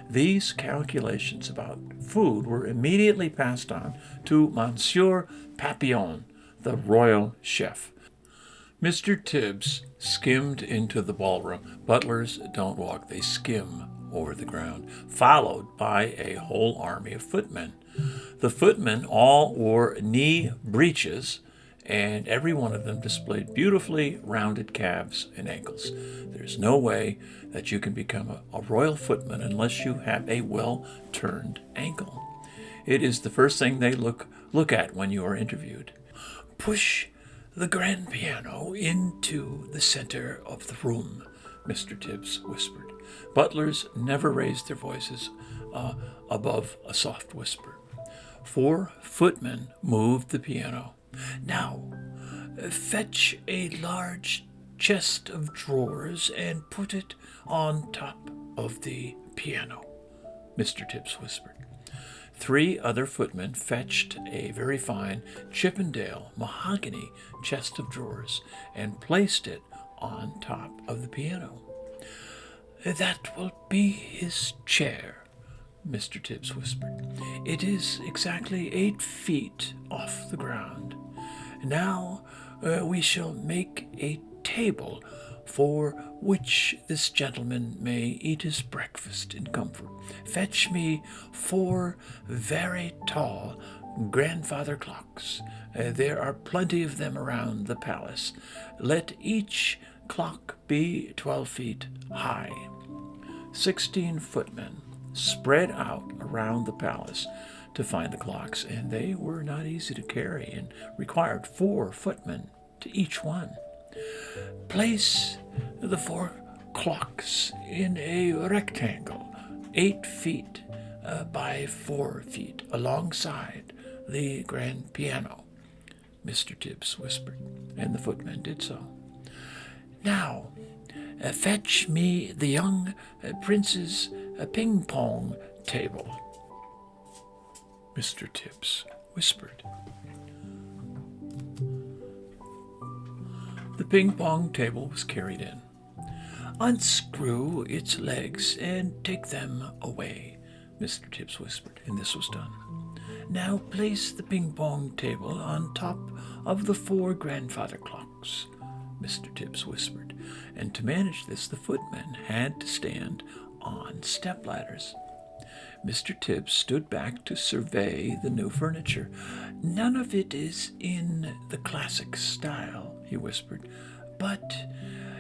These calculations about food were immediately passed on to Monsieur Papillon, the royal chef. Mr. Tibbs skimmed into the ballroom. Butlers don't walk, they skim over the ground, followed by a whole army of footmen. The footmen all wore knee breeches, and every one of them displayed beautifully rounded calves and ankles. There's no way that you can become a royal footman unless you have a well-turned ankle. It is the first thing they look at when you are interviewed. Push the grand piano into the center of the room, Mr. Tibbs whispered. Butlers never raised their voices above a soft whisper. 4 footmen moved the piano. Now, fetch a large chest of drawers and put it on top of the piano, Mr. Tibbs whispered. 3 other footmen fetched a very fine Chippendale mahogany chest of drawers and placed it on top of the piano. That will be his chair, Mr. Tibbs whispered. It is exactly 8 feet off the ground. Now we shall make a table for which this gentleman may eat his breakfast in comfort. Fetch me 4 very tall grandfather clocks. There are plenty of them around the palace. Let each clock be 12 feet high. 16 footmen spread out around the palace to find the clocks, and they were not easy to carry and required 4 footmen to each one. Place the 4 clocks in a rectangle, 8 feet by 4 feet, alongside the grand piano, Mr. Tibbs whispered, and the footman did so. Now, fetch me the young prince's ping-pong table, Mr. Tibbs whispered. The ping-pong table was carried in. Unscrew its legs and take them away, Mr. Tibbs whispered, and this was done. Now place the ping-pong table on top of the 4 grandfather clocks, Mr. Tibbs whispered, and to manage this the footmen had to stand on stepladders. Mr. Tibbs stood back to survey the new furniture. None of it is in the classic style, he whispered, but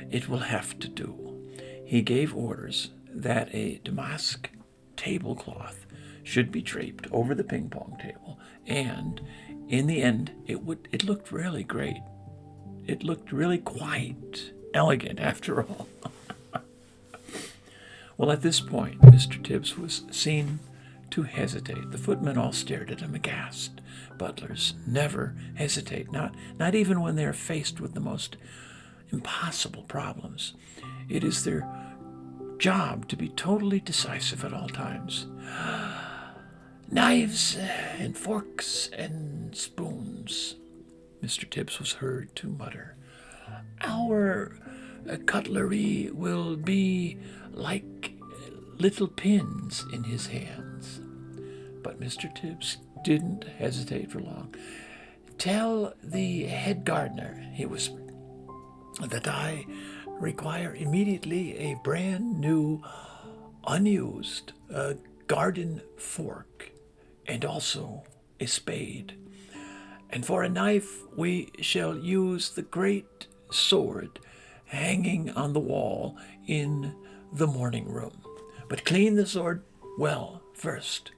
it will have to do. He gave orders that a damask tablecloth should be draped over the ping-pong table, and in the end it looked really great. It looked really quite elegant after all. Well, at this point, Mr. Tibbs was seen to hesitate. The footmen all stared at him aghast. Butlers never hesitate, not even when they are faced with the most impossible problems. It is their job to be totally decisive at all times. Knives and forks and spoons, Mr. Tibbs was heard to mutter. Our cutlery will be like little pins in his hands. But Mr. Tibbs didn't hesitate for long. Tell the head gardener, he whispered, that I require immediately a brand new, unused garden fork and also a spade. And for a knife, we shall use the great sword hanging on the wall in the morning room. But clean the sword well first.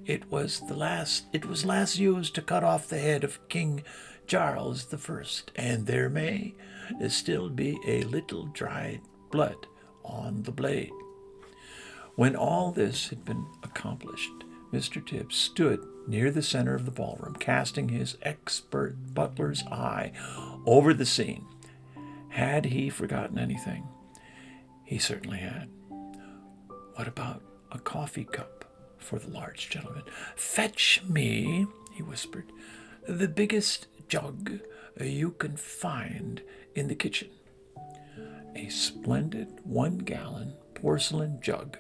It was last used to cut off the head of King Charles the First, and there may still be a little dried blood on the blade. When all this had been accomplished, Mr. Tibbs stood near the center of the ballroom, casting his expert butler's eye over the scene. Had he forgotten anything? He certainly had. What about a coffee cup for the large gentleman? Fetch me, he whispered, the biggest jug you can find in the kitchen. A splendid 1-gallon porcelain jug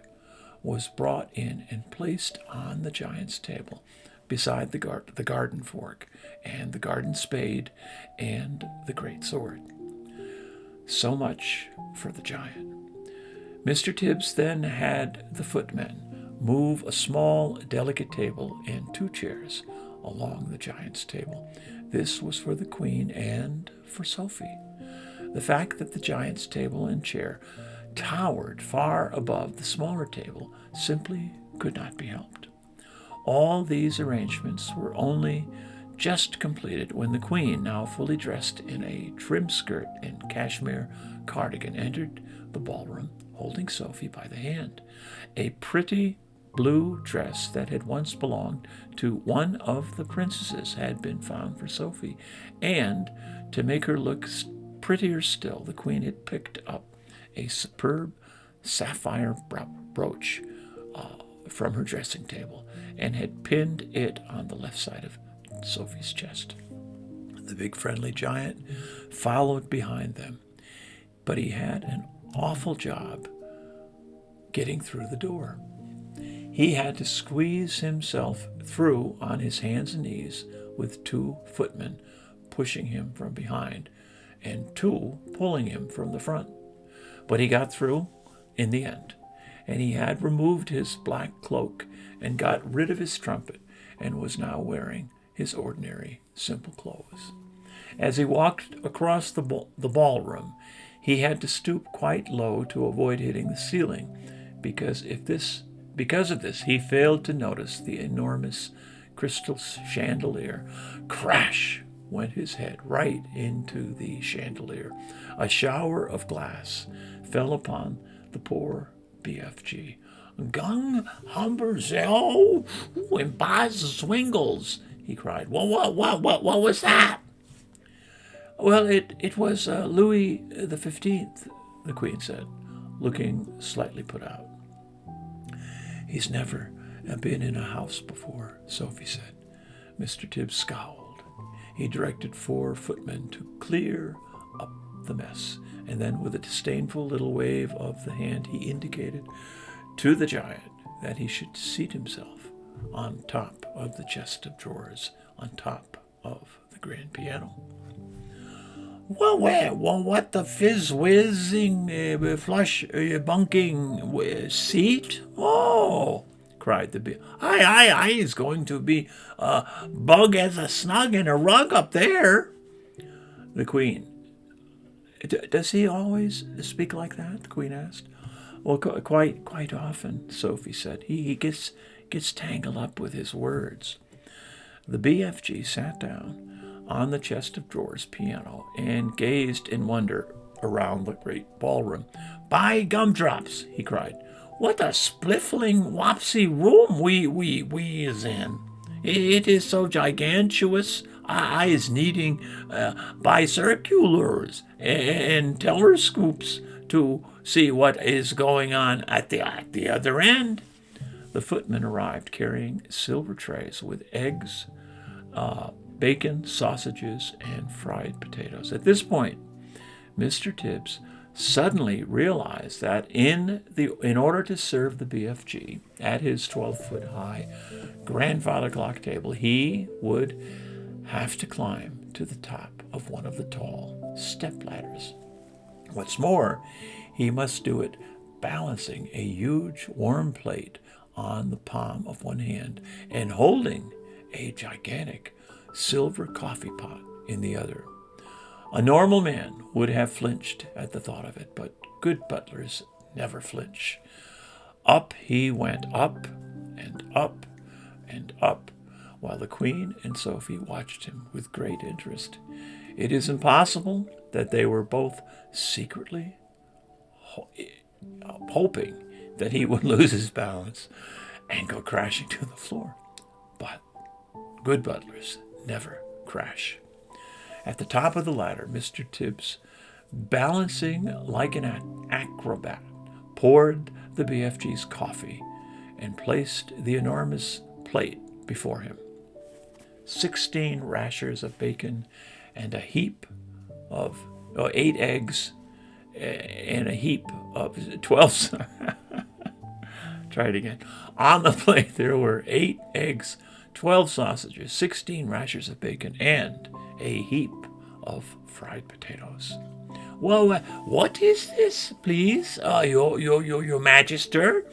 was brought in and placed on the giant's table beside the garden fork and the garden spade and the great sword. So much for the giant. Mr. Tibbs then had the footmen move a small, delicate table and 2 chairs along the giant's table. This was for the Queen and for Sophie. The fact that the giant's table and chair towered far above the smaller table simply could not be helped. All these arrangements were only just completed when the Queen, now fully dressed in a trim skirt and cashmere cardigan, entered the ballroom holding Sophie by the hand. A pretty blue dress that had once belonged to one of the princesses had been found for Sophie, and to make her look prettier still, the Queen had picked up a superb sapphire brooch from her dressing table and had pinned it on the left side of Sophie's chest. The big friendly giant followed behind them, but he had an awful job getting through the door. He had to squeeze himself through on his hands and knees with 2 footmen pushing him from behind and 2 pulling him from the front. But he got through in the end, and he had removed his black cloak and got rid of his trumpet and was now wearing his ordinary simple clothes. As he walked across the ballroom, he had to stoop quite low to avoid hitting the ceiling, because of this he failed to notice the enormous crystal chandelier. Crash went his head right into the chandelier. A shower of glass fell upon the poor BFG. Gung Humberzell and Boz Swingles, he cried. What was that? Well, it was Louis the 15th, the Queen said, looking slightly put out. He's never been in a house before, Sophie said. Mr. Tibbs scowled. He directed 4 footmen to clear up the mess, and then with a disdainful little wave of the hand he indicated to the giant that he should seat himself on top of the chest of drawers, on top of the grand piano. Well, what the whizzing, flush, bunking seat? Oh, cried the bee. Aye, he's going to be bug as a snug in a rug up there. The Queen. Does he always speak like that? The Queen asked. Well, quite often, Sophie said. He gets tangled up with his words. The BFG sat down on the chest of drawers piano and gazed in wonder around the great ballroom. By gumdrops, he cried. What a spliffling wopsy room we is in. It is so gigantuous. I is needing bicirculars and telescopes to see what is going on at the other end. The footman arrived carrying silver trays with eggs, bacon, sausages, and fried potatoes. At this point, Mr. Tibbs suddenly realized that in order to serve the BFG at his 12-foot-high grandfather clock table, he would have to climb to the top of one of the tall step ladders. What's more, he must do it balancing a huge warm plate on the palm of one hand and holding a gigantic silver coffee pot in the other. A normal man would have flinched at the thought of it, but good butlers never flinch. Up he went, up and up and up, while the Queen and Sophie watched him with great interest. It is impossible that they were both secretly hoping that he would lose his balance and go crashing to the floor. But good butlers never crash. At the top of the ladder, Mr. Tibbs, balancing like an acrobat, poured the BFG's coffee and placed the enormous plate before him. 16 rashers of bacon and a heap of 8 eggs and a heap of 12. Try it again. On the plate there were 8 eggs, 12 sausages, 16 rashers of bacon, and a heap of fried potatoes. Well, what is this, please, your Magister?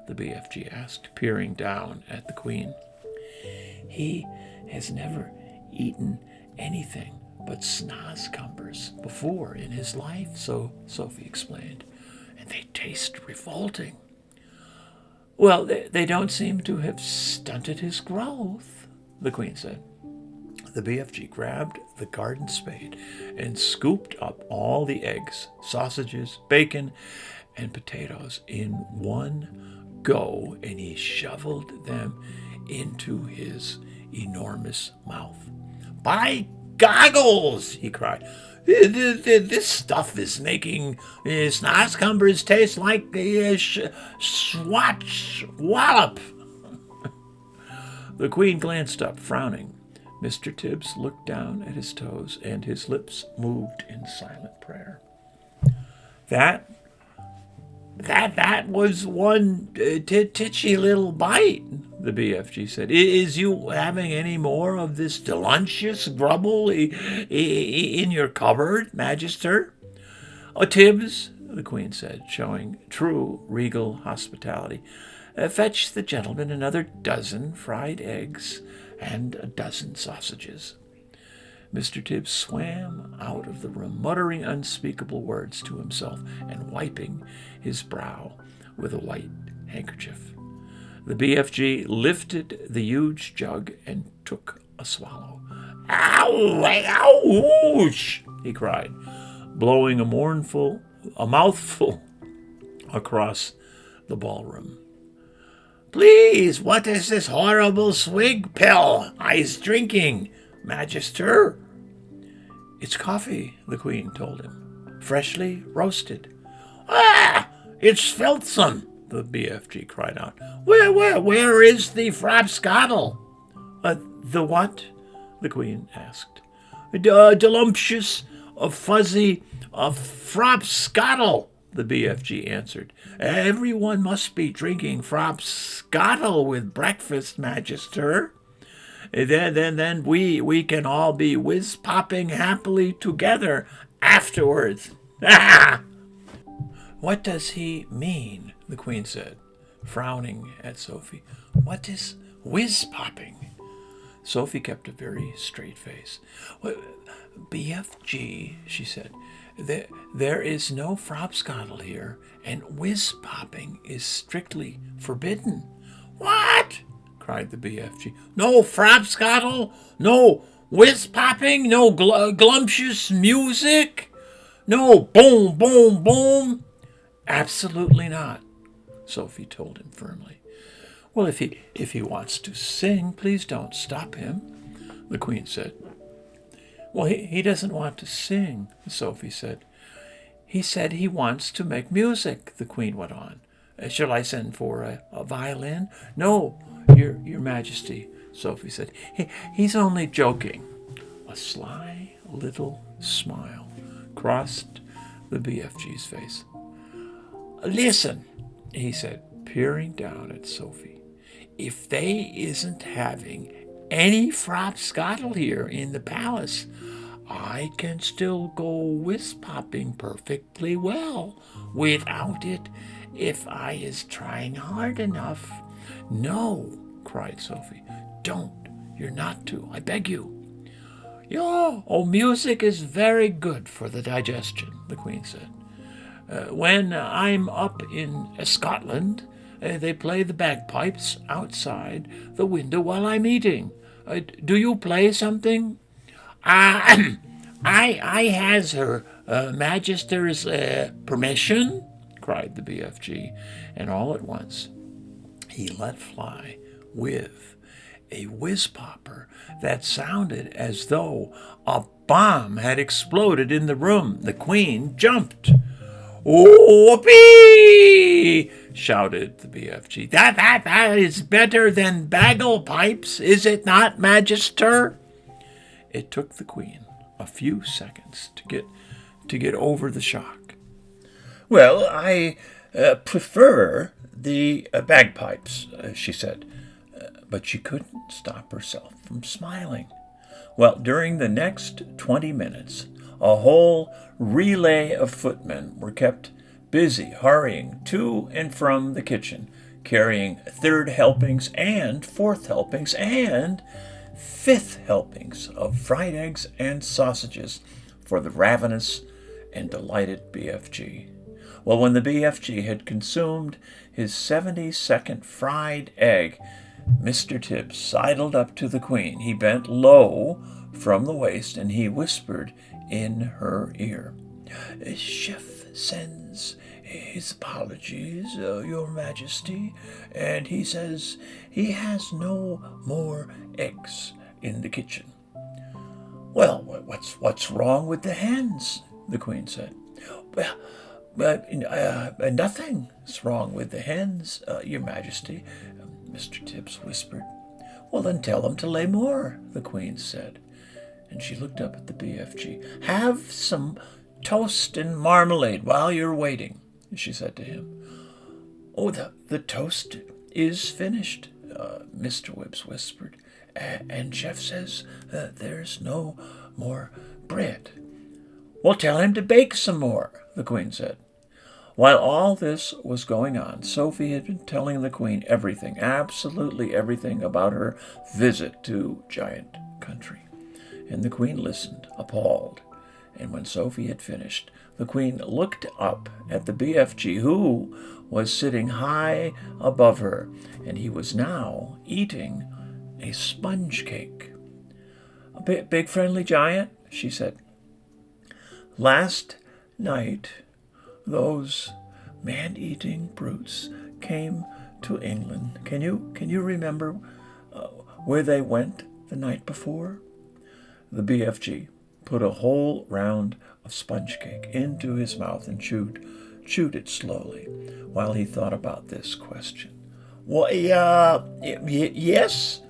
The BFG asked, peering down at the Queen. He has never eaten anything but snozcumbers before in his life, so Sophie explained, and they taste revolting. Well, they don't seem to have stunted his growth, the Queen said. The BFG grabbed the garden spade and scooped up all the eggs, sausages, bacon, and potatoes in one go, and he shoveled them into his enormous mouth. By goggles, he cried. This stuff is making snozcumbers taste like swatch wallop. The Queen glanced up, frowning. Mr. Tibbs looked down at his toes, and his lips moved in silent prayer. That was one titchy little bite, the BFG said. Is you having any more of this delicious grubble in your cupboard, Magister? Oh, Tibbs, the Queen said, showing true regal hospitality. Fetch the gentleman another dozen fried eggs and a dozen sausages. Mr. Tibbs swam out of the room, muttering unspeakable words to himself and wiping his brow with a white handkerchief. The BFG lifted the huge jug and took a swallow. Ow! Ouch! He cried, blowing a mouthful across the ballroom. Please, what is this horrible swig pill I's drinking, Magister? It's coffee, the Queen told him, freshly roasted. Ah, it's filthsome, the BFG cried out. Where is the frapscottle? The what? The Queen asked. Delumptious, fuzzy, frapscottle, the BFG answered. Everyone must be drinking frapscottle with breakfast, Magister. Then we can all be whiz-popping happily together afterwards. What does he mean? The Queen said, frowning at Sophie. What is whiz-popping? Sophie kept a very straight face. BFG, she said, there is no frapscottle here, and whiz-popping is strictly forbidden. What? Cried the BFG. No frapscottle? No whiz-popping? No glumptious music? No boom, boom, boom? Absolutely not, Sophie told him firmly. Well, if he wants to sing, please don't stop him, the Queen said. Well, he doesn't want to sing, Sophie said. He said he wants to make music, the Queen went on. Shall I send for a violin? No, Your Majesty, Sophie said. He's only joking. A sly little smile crossed the BFG's face. Listen, he said, peering down at Sophie. If they isn't having any frapscottle here in the palace, I can still go wisp-hopping perfectly well without it if I is trying hard enough. No, cried Sophie. Don't. You're not to. I beg you. Music is very good for the digestion, the Queen said. When I'm up in Scotland, they play the bagpipes outside the window while I'm eating. Do you play something? I has her Magister's permission, cried the BFG, and all at once he let fly with a whiz-popper that sounded as though a bomb had exploded in the room. The Queen jumped. "Whoopee!" shouted the BFG. That is better than baglepipes, is it not, Magister? It took the Queen a few seconds to get over the shock. "Well, I prefer the bagpipes," she said, but she couldn't stop herself from smiling. Well, during the next 20 minutes, a whole relay of footmen were kept busy hurrying to and from the kitchen, carrying third helpings and fourth helpings and fifth helpings of fried eggs and sausages for the ravenous and delighted BFG. Well, when the BFG had consumed his 72nd fried egg, Mr. Tibbs sidled up to the Queen. He bent low from the waist, and he whispered in her ear, "Chef sends his apologies, Your Majesty, and he says he has no more eggs in the kitchen." "Well, what's wrong with the hens?" the Queen said. "Well, nothing's wrong with the hens, Your Majesty," Mr. Tibbs whispered. "Well, then tell them to lay more," the Queen said. And she looked up at the BFG. "Have some toast and marmalade while you're waiting," she said to him. "Oh, the toast is finished," Mr. Wibbs whispered. "And Chef says there's no more bread." "Well, tell him to bake some more," the Queen said. While all this was going on, Sophie had been telling the Queen everything, absolutely everything about her visit to Giant Country. And the Queen listened, appalled. And when Sophie had finished, the Queen looked up at the BFG, who was sitting high above her, and he was now eating a sponge cake. "Big friendly giant," she said. "Last night, those man-eating brutes came to England. Can you remember where they went the night before?" The BFG put a whole round of sponge cake into his mouth and chewed it slowly while he thought about this question. "Why, yes,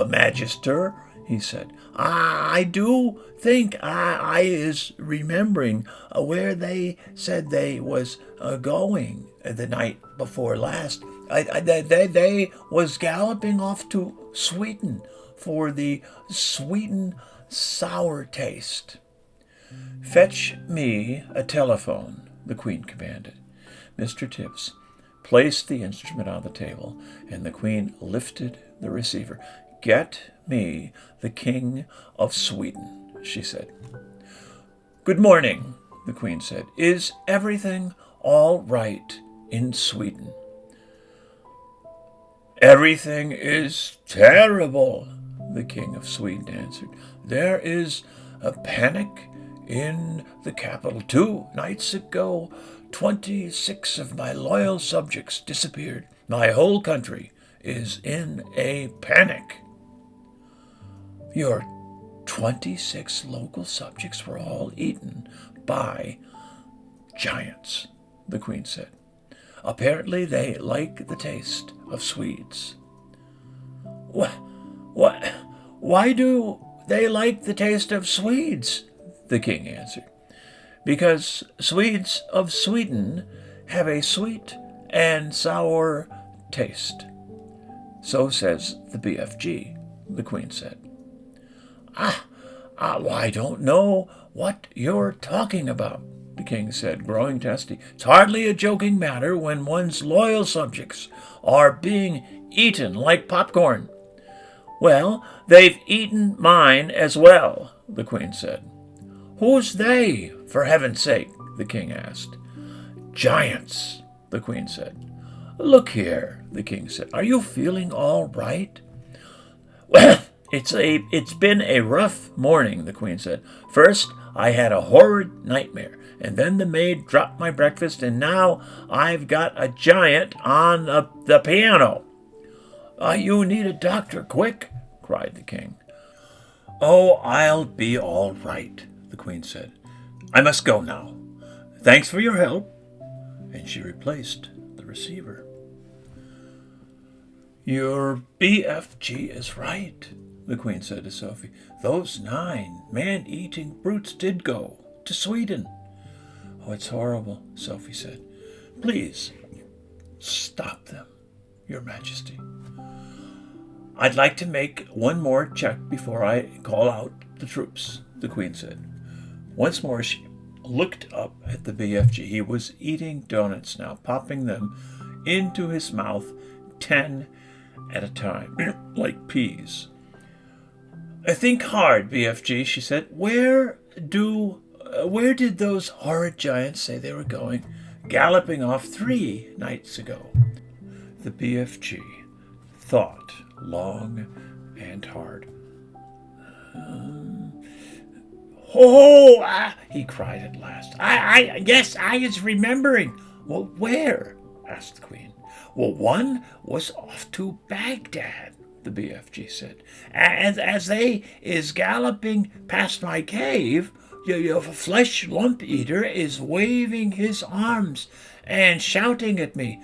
Magister," he said. "I do think I is remembering where they said they was going the night before last. They was galloping off to Sweden for the sweet and sour taste." "Fetch me a telephone," the Queen commanded. Mr. Tibbs placed the instrument on the table, and the Queen lifted the receiver. "Get me the King of Sweden," she said. "Good morning," the Queen said. "Is everything all right in Sweden?" "Everything is terrible," the King of Sweden answered. "There is a panic in the capital. 2 nights ago, 26 of my loyal subjects disappeared. My whole country is in a panic." "Your 26 local subjects were all eaten by giants," the Queen said. "Apparently they like the taste of Swedes." Why do they like the taste of Swedes?" the King answered. "Because Swedes of Sweden have a sweet and sour taste. So says the BFG," the Queen said. I don't know what you're talking about, the king said, growing testy. It's hardly a joking matter when one's loyal subjects are being eaten like popcorn. Well, they've eaten mine as well, the queen said. Who's they, for heaven's sake? The king asked. Giants, the queen said. Look here, the king said. Are you feeling all right? Well, it's been a rough morning, the queen said. First, I had a horrid nightmare, and then the maid dropped my breakfast, and now I've got a giant on the piano. You need a doctor, quick, cried the king. Oh, I'll be all right, the queen said. I must go now. Thanks for your help. And she replaced the receiver. Your BFG is right, the queen said to Sophie. Those 9 man-eating brutes did go to Sweden. Oh, it's horrible, Sophie said. Please, stop them, Your Majesty. I'd like to make one more check before I call out the troops, the queen said. Once more she looked up at the BFG. He was eating donuts now, popping them into his mouth 10 at a time, like peas. Think hard, BFG, she said. Where did those horrid giants say they were going, galloping off 3 nights ago? The BFG thought long and hard. He cried at last. Yes, I is remembering. Well, where? Asked the queen. Well, one was off to Baghdad, the BFG said. As they is galloping past my cave, your flesh lump eater is waving his arms and shouting at me.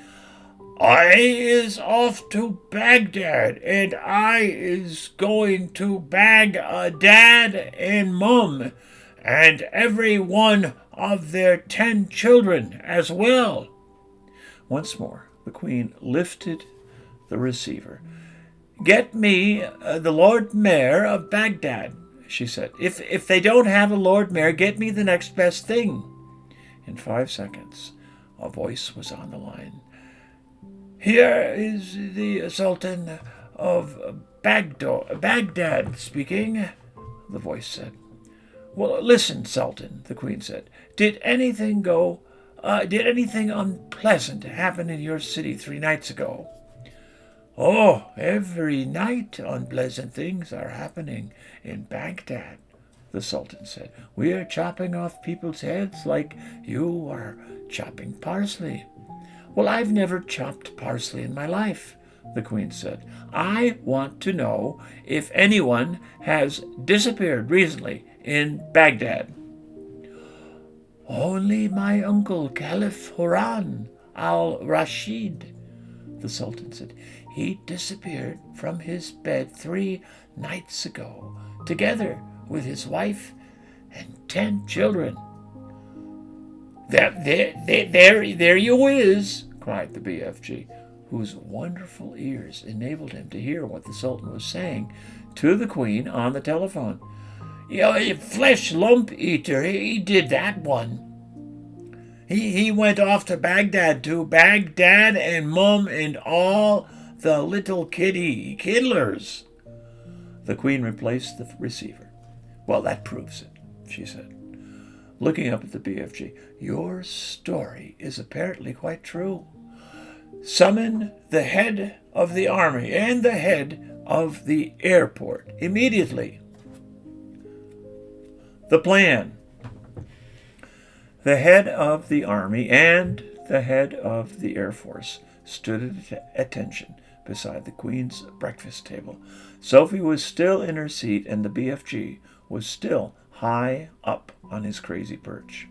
I is off to Baghdad, and I is going to bag Dad and Mum, and every one of their 10 children as well. Once more, the queen lifted the receiver. Get me the Lord Mayor of Baghdad, she said. If they don't have a Lord Mayor, get me the next best thing. In 5 seconds, a voice was on the line. Here is the Sultan of Baghdad speaking, the voice said. Well, listen, Sultan, the queen said. Did anything unpleasant happen in your city 3 nights ago? Oh, every night unpleasant things are happening in Baghdad, the Sultan said. We are chopping off people's heads like you are chopping parsley. Well, I've never chopped parsley in my life, the queen said. I want to know if anyone has disappeared recently in Baghdad. Only my uncle, Caliph Huran al-Rashid, the Sultan said. He disappeared from his bed 3 nights ago, together with his wife and 10 children. There you is, cried the BFG, whose wonderful ears enabled him to hear what the Sultan was saying to the queen on the telephone. Flesh lump eater, he did that one. He went off to Baghdad and Mum and all the little kiddlers. The queen replaced the receiver. Well, that proves it, she said, looking up at the BFG. Your story is apparently quite true. Summon the head of the army and the head of the airport immediately. The plan. The head of the army and the head of the Air Force stood at attention beside the Queen's breakfast table. Sophie was still in her seat, and the BFG was still high up on his crazy perch.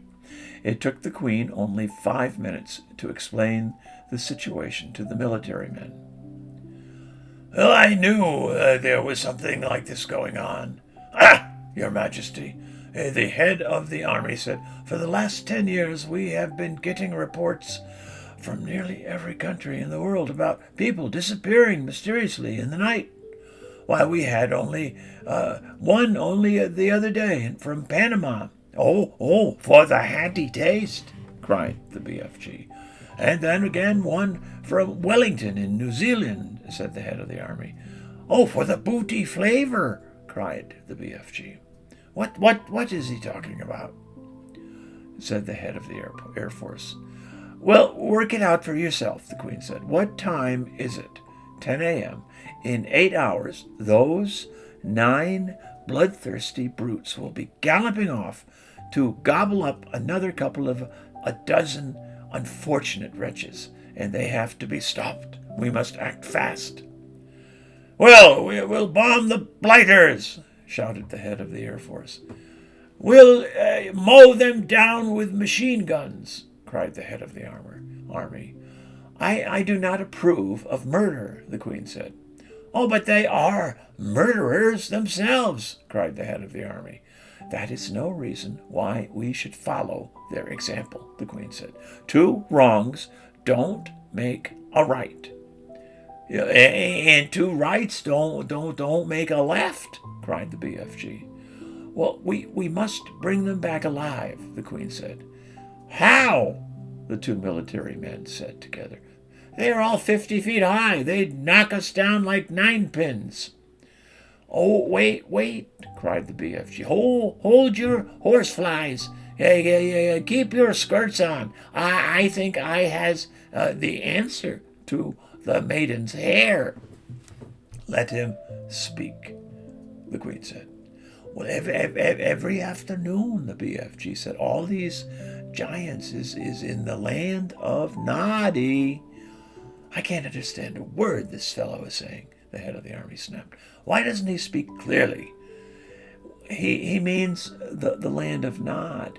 It took the Queen only 5 minutes to explain the situation to the military men. Well, I knew there was something like this going on. Your Majesty, the head of the army said, for the last 10 years we have been getting reports from nearly every country in the world about people disappearing mysteriously in the night. Why, we had one only the other day from Panama. Oh, for the hearty taste, cried the BFG. And then again one from Wellington in New Zealand, said the head of the army. Oh, for the booty flavor, cried the BFG. What is he talking about? Said the head of the Air Force. Well, work it out for yourself, the Queen said. What time is it? 10 a.m. In 8 hours, those 9 bloodthirsty brutes will be galloping off to gobble up another couple of a dozen unfortunate wretches, and they have to be stopped. We must act fast. Well, we'll bomb the blighters, shouted the head of the Air Force. We'll mow them down with machine guns, cried the head of the army. I do not approve of murder, the Queen said. Oh, but they are murderers themselves, cried the head of the army. That is no reason why we should follow their example, the Queen said. 2 wrongs don't make a right. And 2 rights don't make a left, cried the BFG. Well, we must bring them back alive, the Queen said. How? The 2 military men said together. They are all 50 feet high. They'd knock us down like 9-pins. Oh, wait, cried the BFG. Hold your horseflies. Yeah, keep your skirts on. I think I has the answer to the maiden's hair. Let him speak, the Queen said. Well, every afternoon, the BFG said, all these giants is in the land of Nadi. I can't understand a word this fellow is saying, the head of the army snapped. Why doesn't he speak clearly? He means the land of Nod,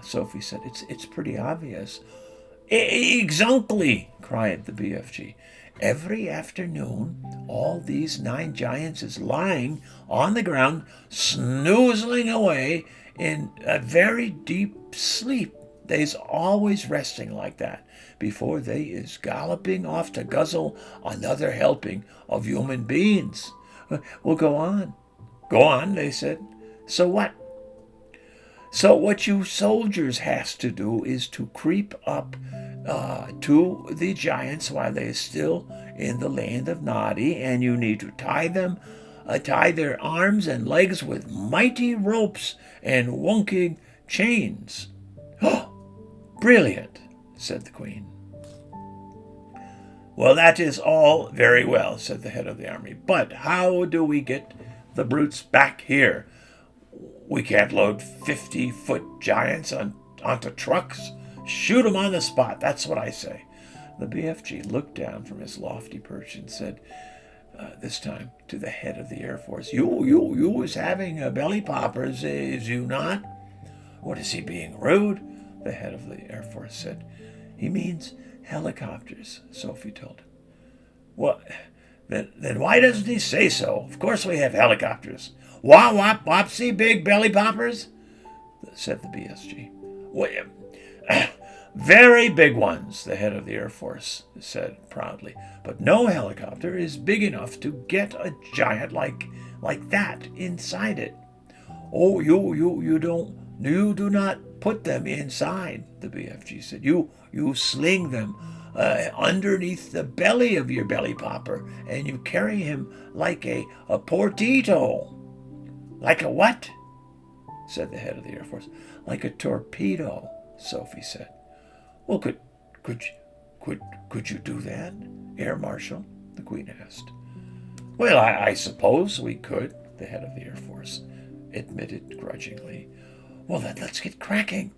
Sophie said. It's pretty obvious. Exactly, cried the BFG. Every afternoon, all these 9 giants is lying on the ground, snoozling away in a very deep sleep. They's always resting like that before they is galloping off to guzzle another helping of human beings. Well, go on. Go on, they said. So what? So what you soldiers has to do is to creep up to the giants while they're still in the land of Nadi, and you need to tie their arms and legs with mighty ropes and wonking chains. Oh, brilliant, said the Queen. Well, that is all very well, said the head of the army, but how do we get the brutes back here? We can't load 50-foot giants onto trucks. Shoot 'em on the spot, that's what I say. The BFG looked down from his lofty perch and said, this time to the head of the Air Force, You was having belly poppers, is you not? What, is he being rude? The head of the Air Force said. He means helicopters, Sophie told him. What? Then why doesn't he say so? Of course we have helicopters. Wop, wopsy, big belly poppers, said the BSG. Very big ones, the head of the Air Force said proudly. But no helicopter is big enough to get a giant like that inside it. Oh, you do not put them inside, the BFG said. You sling them underneath the belly of your belly popper, and you carry him like a portito. Like a what? Said the head of the Air Force. Like a torpedo, Sophie said. Well, could you do that, Air Marshal? The Queen asked. Well, I suppose we could, the head of the Air Force admitted grudgingly. Well, then let's get cracking,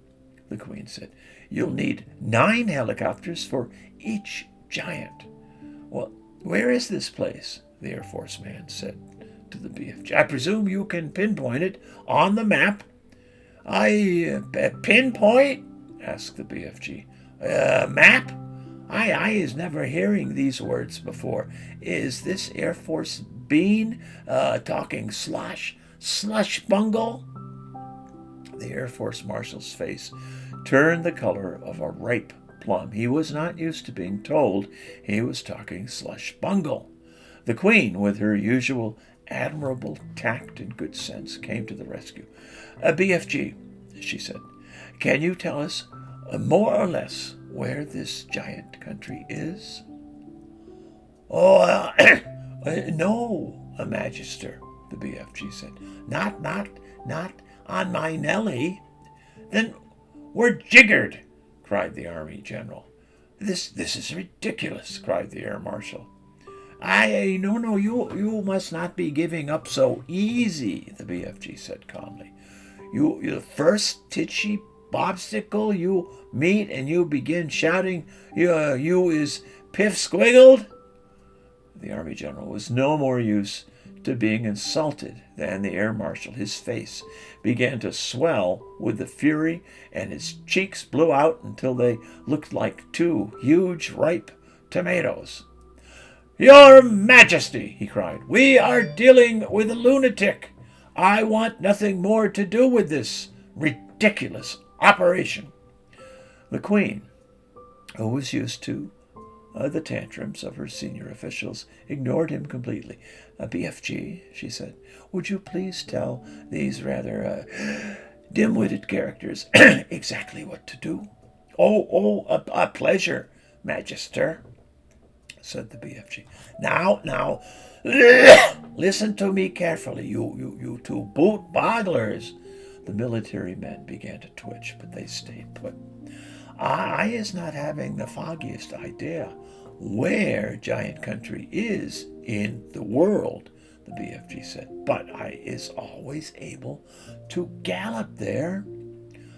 the Queen said. You'll need 9 helicopters for each giant. Well, where is this place? The Air Force man said to the BFG. I presume you can pinpoint it on the map. Pinpoint? Asked the BFG. Map? I is never hearing these words before. Is this Air Force bean talking slush bungle? The Air Force Marshal's face turned the color of a ripe plum. He was not used to being told he was talking slush bungle. The Queen, with her usual admirable tact and good sense, came to the rescue. BFG, she said, can you tell us more or less where this giant country is? Oh, no, Magister, the BFG said. Not on my Nelly. Then we're jiggered, cried the Army General. This is ridiculous, cried the Air Marshal. No, you must not be giving up so easy, the BFG said calmly. You the first titchy bobstickle you meet and you begin shouting, you is piff squiggled? The Army General was no more use to being insulted than the Air Marshal. His face began to swell with the fury, and his cheeks blew out until they looked like two huge ripe tomatoes. Your Majesty, he cried, we are dealing with a lunatic. I want nothing more to do with this ridiculous operation. The Queen, who was used to the tantrums of her senior officials, ignored him completely. BFG, she said, would you please tell these rather dim-witted characters exactly what to do? A pleasure, Magister, said the BFG. Now, listen to me carefully, you two boot bogglers. The military men began to twitch, but they stayed put. I is not having the foggiest idea where giant country is in the world, the BFG said, but I is always able to gallop there.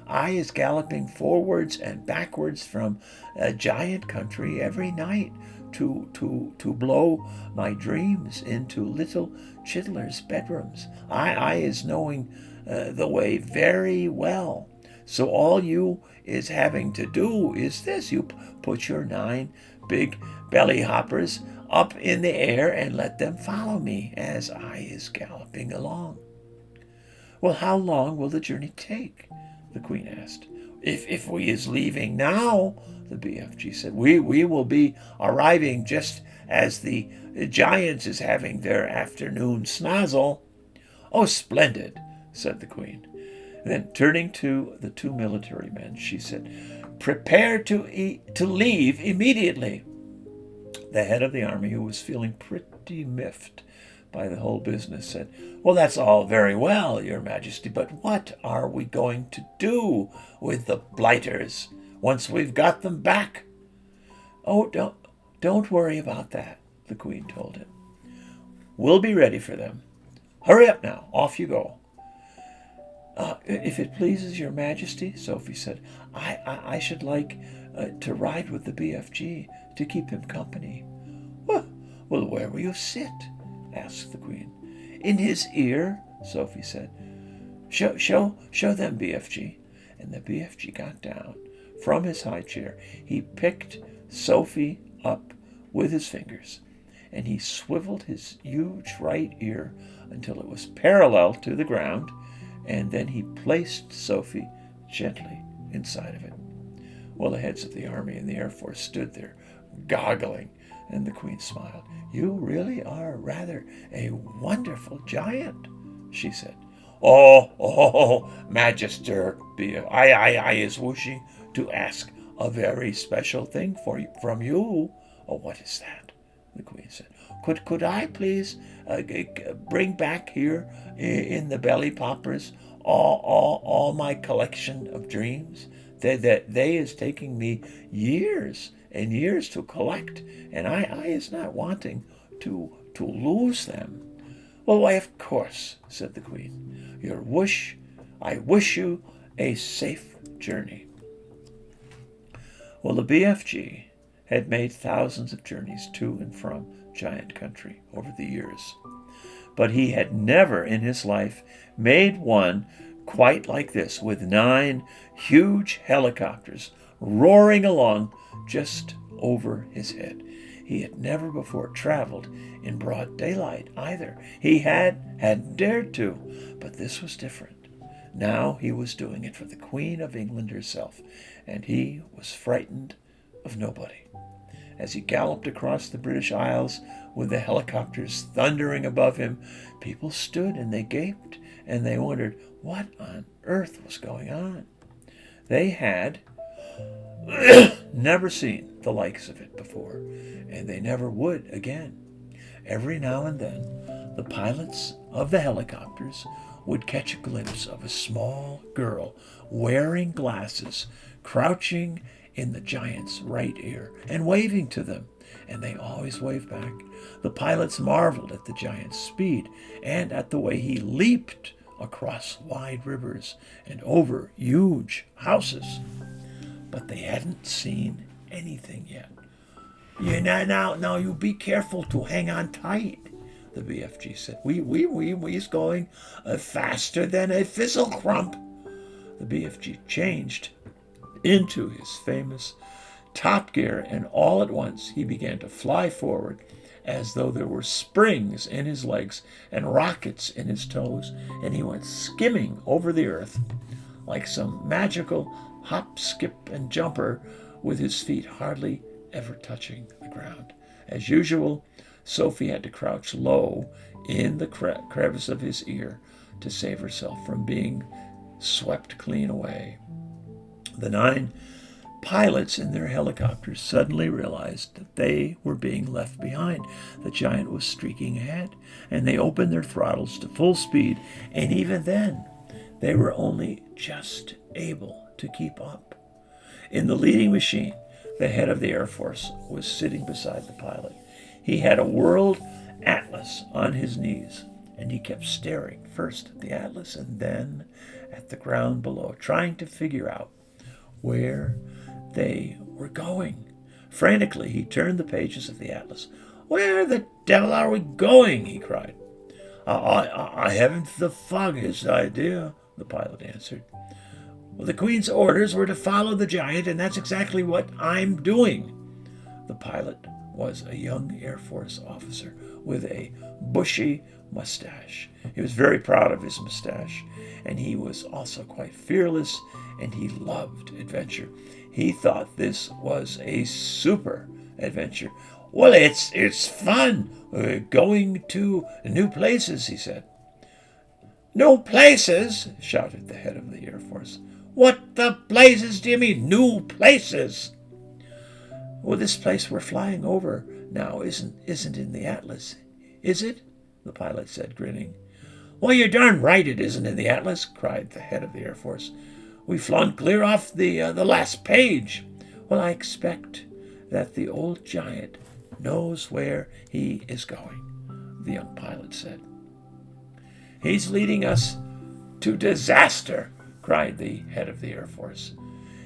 I is galloping forwards and backwards from a giant country every night to blow my dreams into little chittlers' bedrooms. I is knowing the way very well. So all you is having to do is this. You put your 9 big belly hoppers up in the air and let them follow me as I is galloping along. Well, how long will the journey take? The Queen asked. If we is leaving now, the BFG said, we will be arriving just as the giants is having their afternoon snozzle. Oh, splendid, said the Queen. Then, turning to the 2 military men, she said, prepare to leave immediately. The head of the army, who was feeling pretty miffed by the whole business, said, well, that's all very well, Your Majesty, but what are we going to do with the blighters once we've got them back? Oh, don't worry about that, the Queen told him. We'll be ready for them. Hurry up now, off you go. If it pleases Your Majesty, Sophie said, I should like to ride with the BFG to keep him company. Well, where will you sit? Asked the Queen. In his ear, Sophie said. Show them, BFG. And the BFG got down from his high chair. He picked Sophie up with his fingers, and he swiveled his huge right ear until it was parallel to the ground, and then he placed Sophie gently inside of it. Well, the heads of the Army and the Air Force stood there, goggling, and the Queen smiled. You really are rather a wonderful giant, she said. Oh, Magister, I is wishing to ask a very special thing from you. Oh, what is that? The Queen said. Could I please bring back here in the belly poppers all my collection of dreams? They is taking me years and years to collect, and I is not wanting to lose them. Well, why, of course, said the Queen. I wish you a safe journey. Well, the BFG had made thousands of journeys to and from giant country over the years, but he had never in his life made one quite like this, with 9 huge helicopters roaring along just over his head. He had never before traveled in broad daylight either. He hadn't dared to, but this was different. Now he was doing it for the Queen of England herself, and he was frightened of nobody. As he galloped across the British Isles with the helicopters thundering above him, people stood and they gaped and they wondered what on earth was going on. They had never seen the likes of it before, and they never would again. Every now and then, the pilots of the helicopters would catch a glimpse of a small girl wearing glasses, crouching in the giant's right ear and waving to them, and they always waved back. The pilots marveled at the giant's speed and at the way he leaped across wide rivers and over huge houses. But they hadn't seen anything yet. Now you be careful to hang on tight, the BFG said. We's going faster than a fizzle crump. The BFG changed into his famous top gear, and all at once he began to fly forward as though there were springs in his legs and rockets in his toes, and he went skimming over the earth like some magical hop, skip, and jumper, with his feet hardly ever touching the ground. As usual, Sophie had to crouch low in the crevice of his ear to save herself from being swept clean away. The 9 pilots in their helicopters suddenly realized that they were being left behind. The giant was streaking ahead, and they opened their throttles to full speed, and even then, they were only just able to keep up. In the leading machine, the head of the Air Force was sitting beside the pilot. He had a world atlas on his knees, and he kept staring first at the atlas and then at the ground below, trying to figure out where they were going. Frantically, he turned the pages of the atlas. "Where the devil are we going?" he cried. I haven't the foggiest idea," the pilot answered. "Well, the Queen's orders were to follow the giant, and that's exactly what I'm doing." The pilot was a young Air Force officer with a bushy mustache. He was very proud of his mustache, and he was also quite fearless, and he loved adventure. He thought this was a super adventure. "Well, it's fun going to new places," he said. "New places?" shouted the head of the Air Force. "What the blazes do you mean, new places?" "Well, this place we're flying over now isn't in the atlas, is it?" the pilot said, grinning. "Well, you're darn right it isn't in the atlas," cried the head of the Air Force. "We've flown clear off the last page." "Well, I expect that the old giant knows where he is going," the young pilot said. "He's leading us to disaster," cried the head of the Air Force.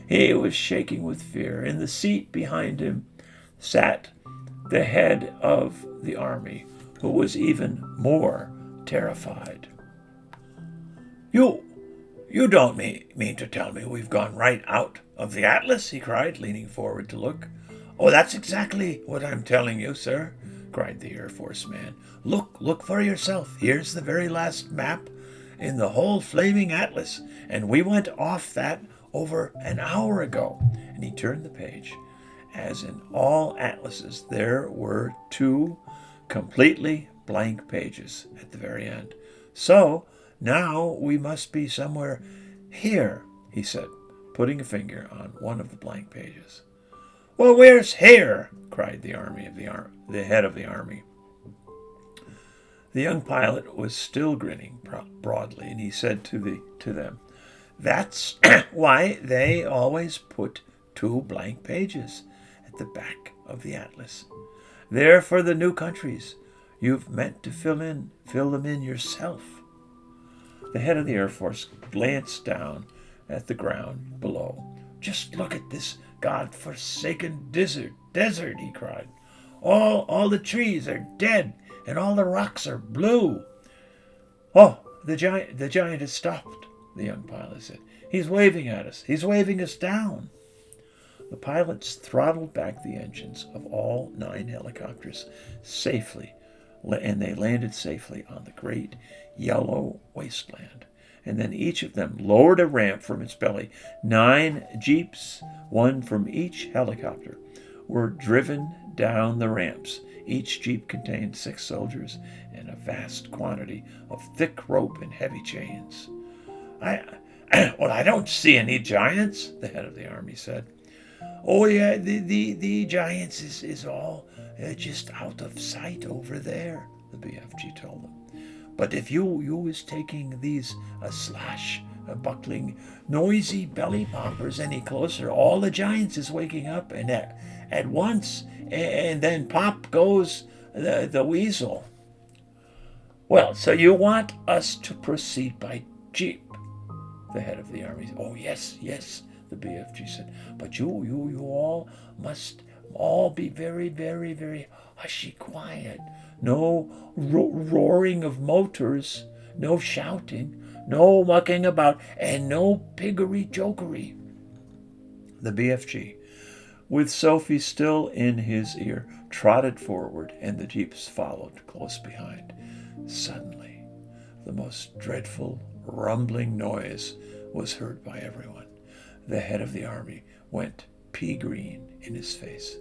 He was shaking with fear. In the seat behind him sat the head of the army, who was even more terrified. You don't mean to tell me we've gone right out of the atlas?" he cried, leaning forward to look. "Oh, that's exactly what I'm telling you, sir," cried the Air Force man. Look for yourself. Here's the very last map in the whole flaming atlas, and we went off that over an hour ago." And he turned the page. As in all atlases, there were 2 completely blank pages at the very end. "So now we must be somewhere here," he said, putting a finger on one of the blank pages. "Well, where's here?" cried the head of the army. The young pilot was still grinning broadly, and he said to them, "That's why they always put 2 blank pages at the back of the atlas. They're for the new countries. You've meant to fill them in yourself." The head of the Air Force glanced down at the ground below. "Just look at this God-forsaken desert," he cried. All the trees are dead, and all the rocks are blue." "Oh, the giant has stopped," the young pilot said. "He's waving at us. He's waving us down." The pilots throttled back the engines of all 9 helicopters safely, and they landed safely on the great yellow wasteland. And then each of them lowered a ramp from its belly. 9 jeeps, one from each helicopter, were driven down the ramps Each jeep contained 6 soldiers and a vast quantity of thick rope and heavy chains. I don't see any giants, the head of the army said. Oh, yeah, the giants is all just out of sight over there, the BFG told them. But if you is taking these buckling, noisy belly poppers any closer, all the giants is waking up and at once, and then pop goes the weasel. Well, so you want us to proceed by jeep? The head of the army. Oh, yes, the BFG said. But you all must all be very, very, very hushy quiet. No roaring of motors, no shouting, no mucking about, and no piggery jokery. The BFG, with Sophie still in his ear, trotted forward, and the jeeps followed close behind. Suddenly, the most dreadful rumbling noise was heard by everyone. The head of the army went pea-green in his face.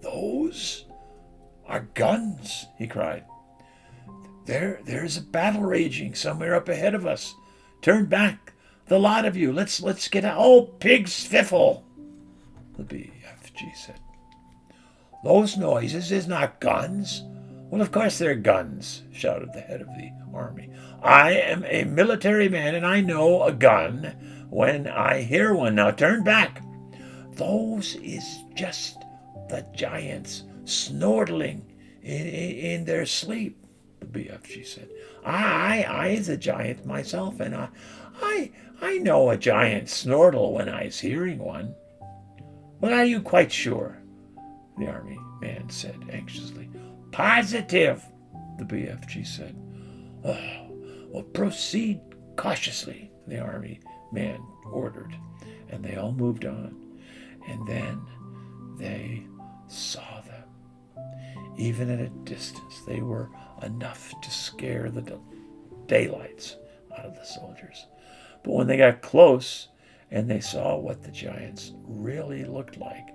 Those are guns, he cried. There's a battle raging somewhere up ahead of us. Turn back, the lot of you. Let's get out. Oh, pig's fiffle, the BFG said. Those noises is not guns. Well, of course they're guns, shouted the head of the army. I am a military man, and I know a gun when I hear one. Now turn back. Those is just the giants snortling in their sleep, the BFG said. I is a giant myself, and I know a giant snortle when I's hearing one. Well, are you quite sure? The army man said anxiously. Positive, the BFG said. Oh, well, proceed cautiously, the army man ordered, and they all moved on. And then they saw them. Even at a distance, they were enough to scare the daylights out of the soldiers. But when they got close and they saw what the giants really looked like,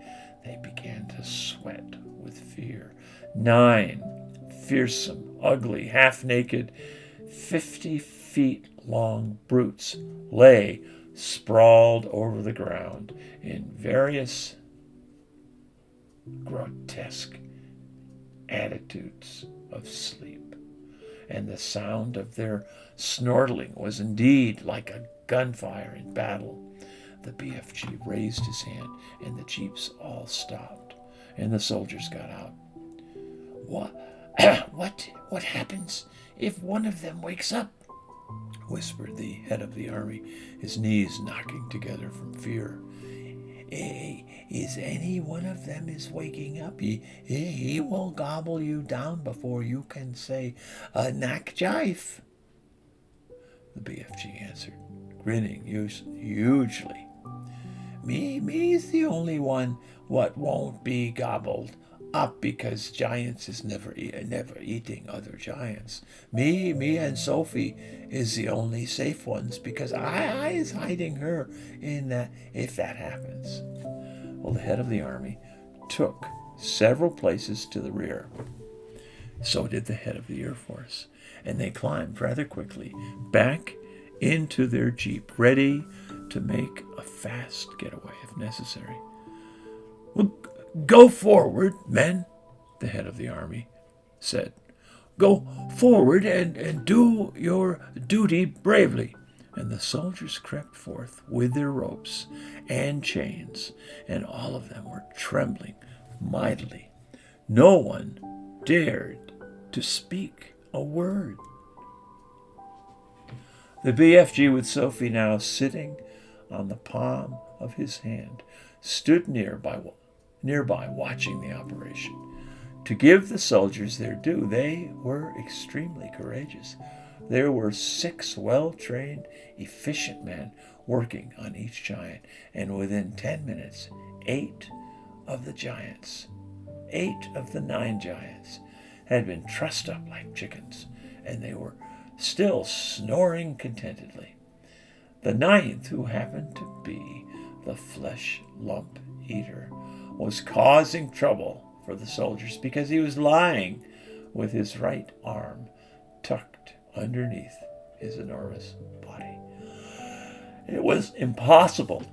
they began to sweat with fear. 9 fearsome, ugly, half-naked, 50 feet long brutes lay sprawled over the ground in various grotesque attitudes of sleep, and the sound of their snortling was indeed like a gunfire in battle. The BFG raised his hand, and the jeeps all stopped, and the soldiers got out. What happens if one of them wakes up? Whispered the head of the army, his knees knocking together from fear. Is any one of them is waking up? He will gobble you down before you can say, "Knack jive." The BFG answered, grinning hugely. Me's the only one what won't be gobbled up because giants is never eating other giants. Me and Sophie is the only safe ones because I is hiding her in that if that happens. Well, the head of the army took several places to the rear. So did the head of the Air Force, and they climbed rather quickly back into their jeep, ready to make a fast getaway if necessary. Well, go forward, men, the head of the army said. Go forward and do your duty bravely. And the soldiers crept forth with their ropes and chains, and all of them were trembling mightily. No one dared to speak a word. The BFG, with Sophie now sitting on the palm of his hand, stood nearby watching the operation. To give the soldiers their due, they were extremely courageous. There were 6 well-trained, efficient men working on each giant, and within 10 minutes, 8 of the 9 giants, had been trussed up like chickens, and they were still snoring contentedly. The 9th, who happened to be the flesh lump eater, was causing trouble for the soldiers because he was lying with his right arm tucked underneath his enormous body. It was impossible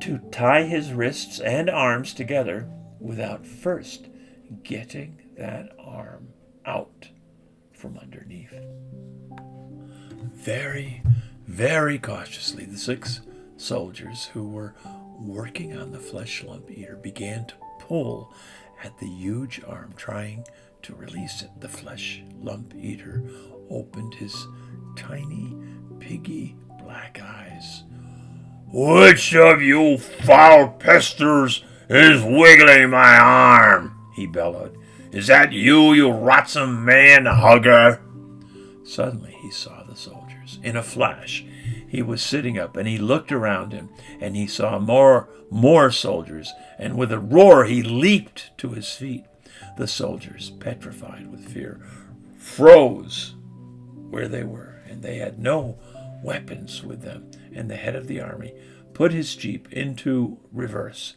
to tie his wrists and arms together without first getting that arm out from underneath. Very, very cautiously, the 6 soldiers who were working on the flesh lump eater began to pull at the huge arm, trying to release it. The flesh lump eater opened his tiny, piggy black eyes. "Which of you foul pesters is wiggling my arm?" he bellowed. "Is that you, you rotsome man-hugger?" Suddenly he saw the soldiers. In a flash, he was sitting up, and he looked around him, and he saw more soldiers, and with a roar he leaped to his feet. The soldiers, petrified with fear, froze where they were, and they had no weapons with them, and the head of the army put his jeep into reverse.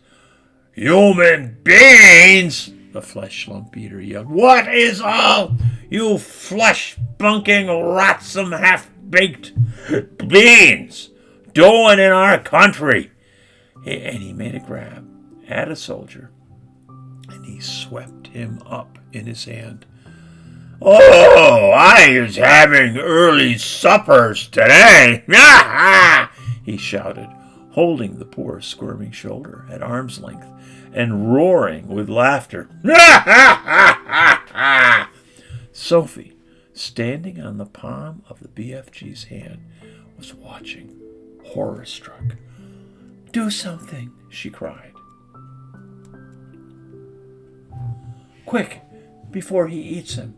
"Human beings!" the flesh lump eater yelled. "What is all you flesh-bunking, rotsome, half-baked beans doing in our country?" And he made a grab at a soldier, and he swept him up in his hand. "Oh, I was having early suppers today!" he shouted, holding the poor squirming shoulder at arm's length and roaring with laughter. Sophie, standing on the palm of the BFG's hand, was watching, horror-struck. "Do something," she cried. "Quick, before he eats him."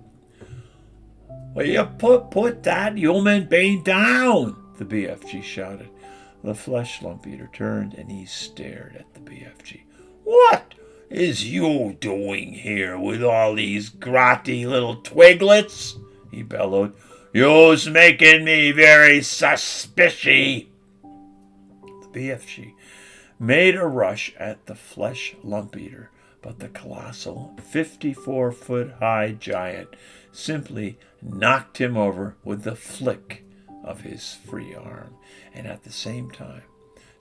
"Will you put that human being down?" the BFG shouted. The flesh lump eater turned and he stared at the BFG. "What is you doing here with all these grotty little twiglets?" he bellowed. "You's making me very suspicious." The BFG made a rush at the flesh lump eater, but the colossal 54-foot-high giant simply knocked him over with the flick of his free arm, and at the same time,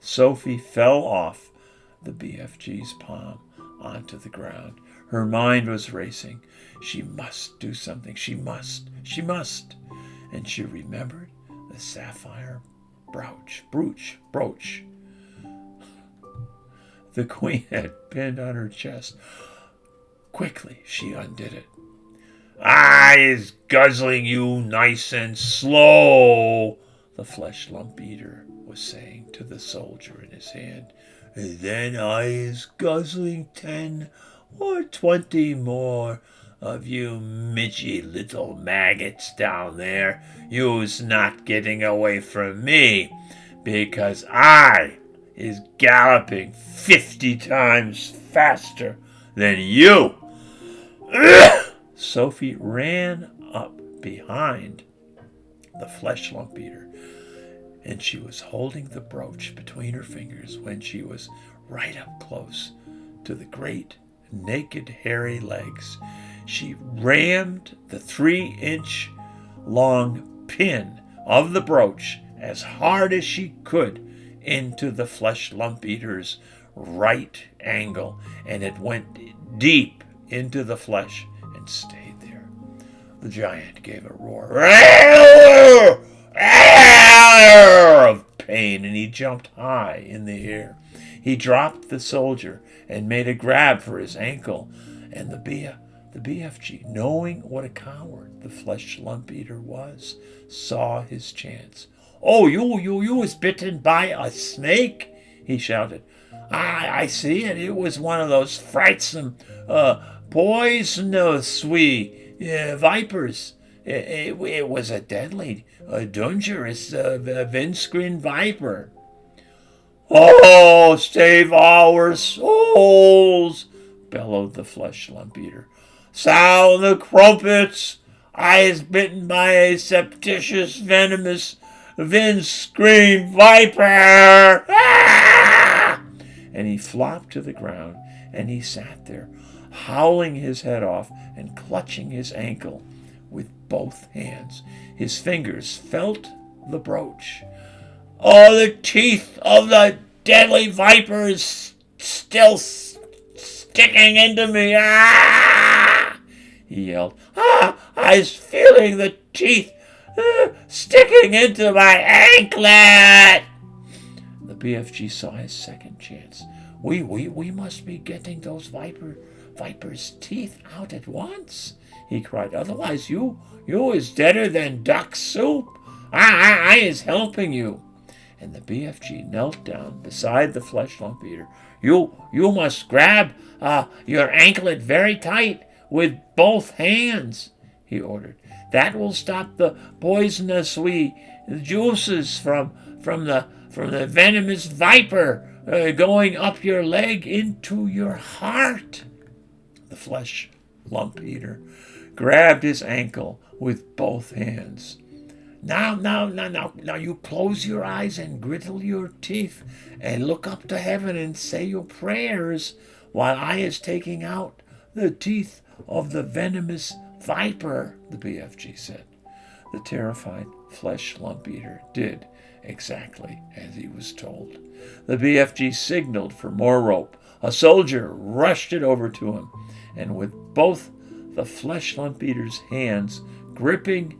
Sophie fell off the BFG's palm onto the ground. Her mind was racing. She must do something. She must. And she remembered the sapphire brooch the queen had pinned on her chest. Quickly, she undid it. "I is guzzling you nice and slow," the flesh lump eater was saying to the soldier in his hand. "Then I is guzzling 10 or 20 more of you midgy little maggots down there. You's not getting away from me, because I is galloping 50 times faster than you." Sophie ran up behind the flesh lump eater, and she was holding the brooch between her fingers when she was right up close to the great, naked, hairy legs. She rammed the 3-inch long pin of the brooch as hard as she could into the flesh lump eater's right angle, and it went deep into the flesh and stayed there. The giant gave a roar of pain, and he jumped high in the air. He dropped the soldier and made a grab for his ankle, and the BFG, knowing what a coward the flesh lump eater was, saw his chance. "Oh, you was bitten by a snake?" he shouted. I see it. It was one of those frightsome, poisonous vipers. It was a deadly, dangerous windscreen viper. "Oh, save our souls!" bellowed the flesh lump eater. "Sound the crumpets! I is bitten by a septitious, venomous windscreen viper!" Ah! And he flopped to the ground, and he sat there, howling his head off and clutching his ankle with both hands. His fingers felt the brooch. "Oh, the teeth of the deadly viper is still sticking into me. Ah!" he yelled. "Ah, I was feeling the teeth sticking into my anklet." The BFG saw his second chance. We must be getting those viper's teeth out at once," he cried. "Otherwise you is deader than duck soup. I is helping you." And the BFG knelt down beside the flesh lump eater. You must grab your anklet very tight with both hands," he ordered. "That will stop the poisonous juices from the venomous viper going up your leg into your heart." The flesh lump eater grabbed his ankle with both hands. Now, you close your eyes and grittle your teeth and look up to heaven and say your prayers while I is taking out the teeth of the venomous viper," the BFG said. The terrified flesh lump eater did exactly as he was told. The BFG signaled for more rope. A soldier rushed it over to him, and with both the flesh lump eater's hands gripping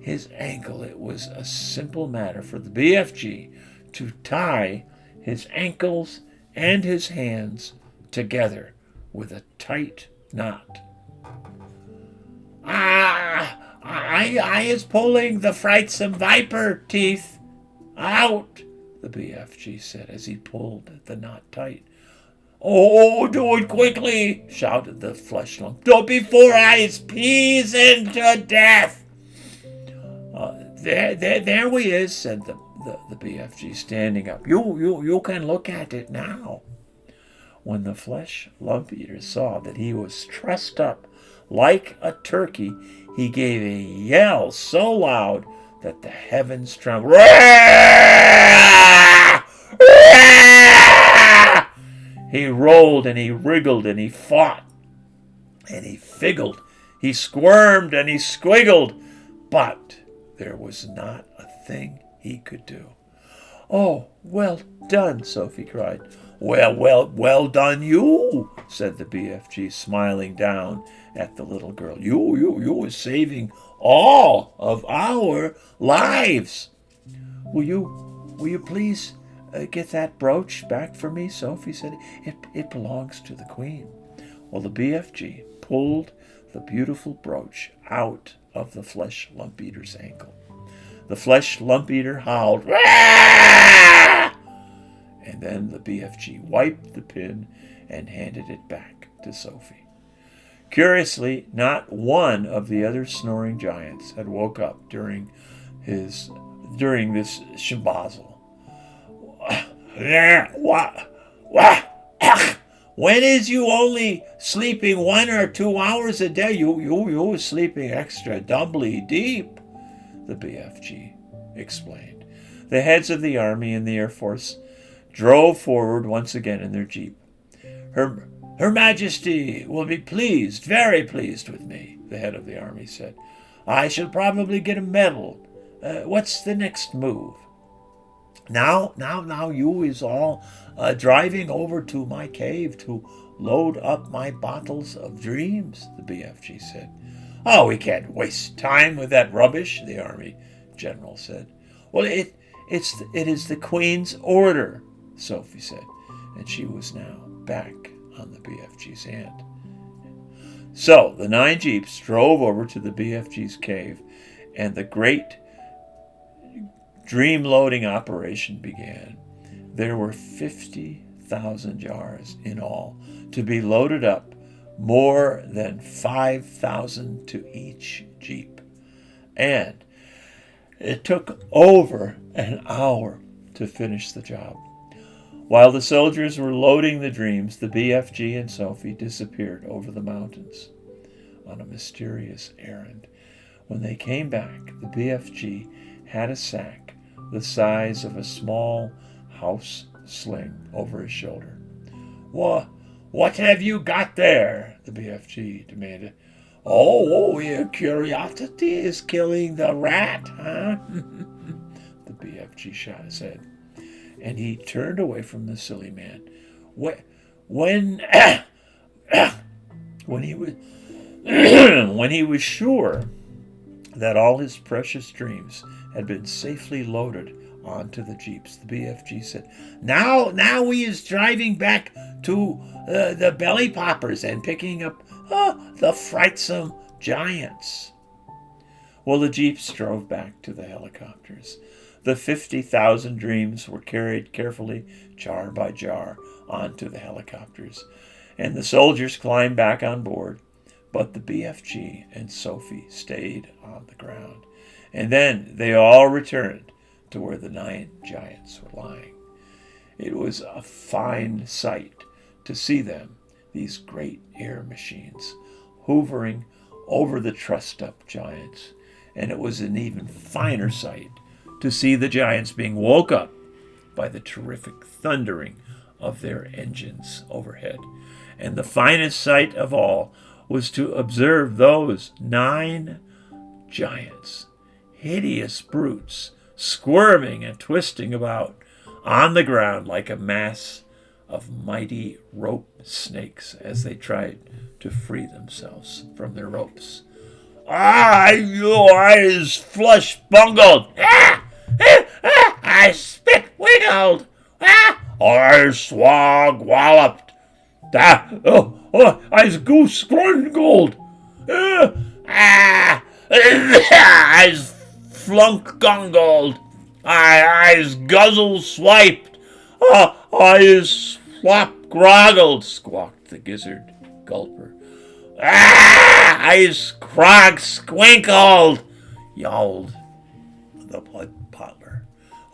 his ankle, it was a simple matter for the BFG to tie his ankles and his hands together with a tight knot. I is pulling the frightsome viper teeth out," the BFG said as he pulled the knot tight. "Oh, do it quickly," shouted the flesh lump. "Don't before I peas into death." There we is," said the BFG, standing up. You can look at it now." When the flesh lump eater saw that he was trussed up like a turkey, he gave a yell so loud that the heavens trembled. He rolled and he wriggled and he fought and he figgled. He squirmed and he squiggled, but there was not a thing he could do. "Oh, well done," Sophie cried. Well done you," said the BFG, smiling down at the little girl. You were saving all of our lives." Will you please get that brooch back for me?" Sophie said. It belongs to the Queen." Well, the BFG pulled the beautiful brooch out of the flesh lump eater's ankle. The flesh lump eater howled, "Rah!" And then the BFG wiped the pin and handed it back to Sophie. Curiously, not one of the other snoring giants had woke up during this shambazzle. When is you only sleeping 1 or 2 hours a day? You was sleeping extra doubly deep," the BFG explained. The heads of the Army and the Air Force drove forward once again in their jeep. Her Majesty will be pleased, very pleased with me," the head of the Army said. "I shall probably get a medal. What's the next move?" Now, you is all driving over to my cave to load up my bottles of dreams," the BFG said. "Oh, we can't waste time with that rubbish," the Army general said. "Well, it is the Queen's order," Sophie said, and she was now back on the BFG's hand. So the 9 jeeps drove over to the BFG's cave, and the great dream loading operation began. There were 50,000 jars in all to be loaded up, more than 5,000 to each jeep. And it took over an hour to finish the job. While the soldiers were loading the dreams, the BFG and Sophie disappeared over the mountains on a mysterious errand. When they came back, the BFG had a sack the size of a small house sling over his shoulder. What have you got there? The BFG demanded. Oh, your curiosity is killing the rat, huh? The BFG said. And he turned away from the silly man. When he was when he was sure that all his precious dreams had been safely loaded onto the jeeps, the BFG said, Now we is driving back to the belly poppers and picking up the frightsome giants." Well, the jeeps drove back to the helicopters. The 50,000 dreams were carried carefully, jar by jar, onto the helicopters, and the soldiers climbed back on board. But the BFG and Sophie stayed on the ground, and then they all returned to where the 9 giants were lying. It was a fine sight to see them, these great air machines, hovering over the trussed-up giants, and it was an even finer sight to see the giants being woke up by the terrific thundering of their engines overhead. And the finest sight of all was to observe those 9 giants, hideous brutes, squirming and twisting about on the ground like a mass of mighty rope snakes as they tried to free themselves from their ropes. Your eyes flush bungled. I spit wiggled. I swag walloped. I's goose grungled. I's flunk gungled. I's guzzle swiped. I's swap groggled, squawked the gizzard gulper. I's crog squinkled, yowled the blood potler.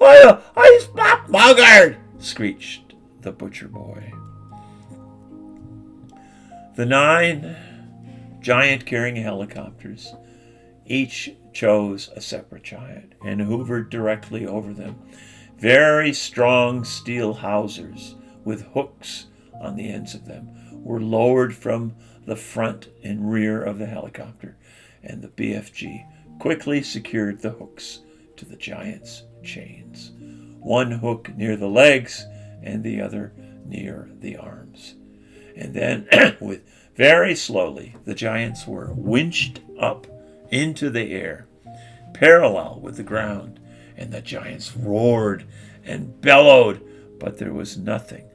I's pop muggered, screeched the butcher boy. The 9 giant-carrying helicopters each chose a separate giant and hovered directly over them. Very strong steel hawsers with hooks on the ends of them were lowered from the front and rear of the helicopter, and the BFG quickly secured the hooks to the giants' chains, one hook near the legs and the other near the arms. And then, very slowly, the giants were winched up into the air, parallel with the ground, and the giants roared and bellowed, but there was nothing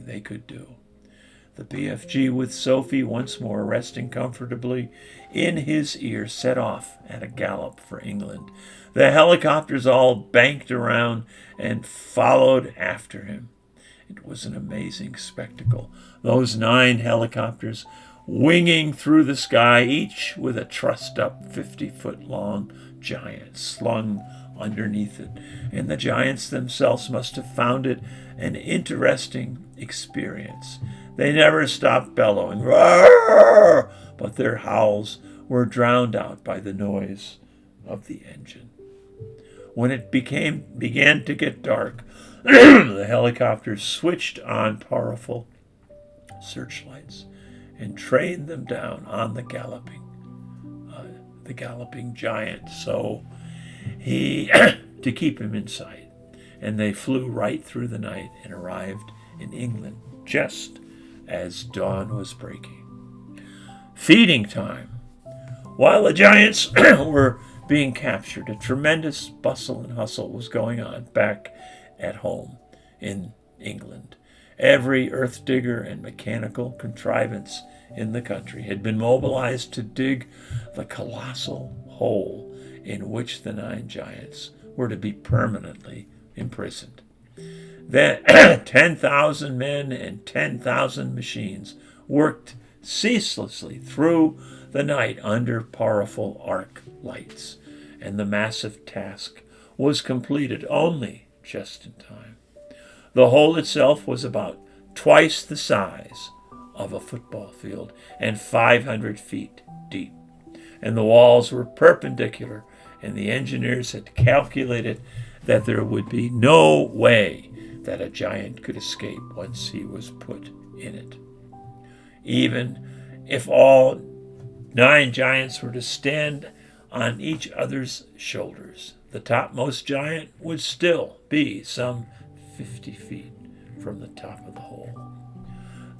they could do. The BFG, with Sophie once more resting comfortably in his ear, set off at a gallop for England. The helicopters all banked around and followed after him. It was an amazing spectacle. Those 9 helicopters winging through the sky, each with a trussed-up 50-foot-long giant slung underneath it. And the giants themselves must have found it an interesting experience. They never stopped bellowing, "Roar!" but their howls were drowned out by the noise of the engine. When it began to get dark, the helicopters switched on powerful searchlights and trained them down on the galloping giant, so to keep him in sight. And they flew right through the night and arrived in England just as dawn was breaking. Feeding time. While the giants were being captured, a tremendous bustle and hustle was going on back at home in England. Every earth digger and mechanical contrivance in the country had been mobilized to dig the colossal hole in which the 9 giants were to be permanently imprisoned. Then 10,000 men and 10,000 machines worked ceaselessly through the night under powerful arc lights, and the massive task was completed only just in time. The hole itself was about twice the size of a football field and 500 feet deep, and the walls were perpendicular, and the engineers had calculated that there would be no way that a giant could escape once he was put in it. even if all 9 giants were to stand on each other's shoulders. The topmost giant would still be some 50 feet from the top of the hole.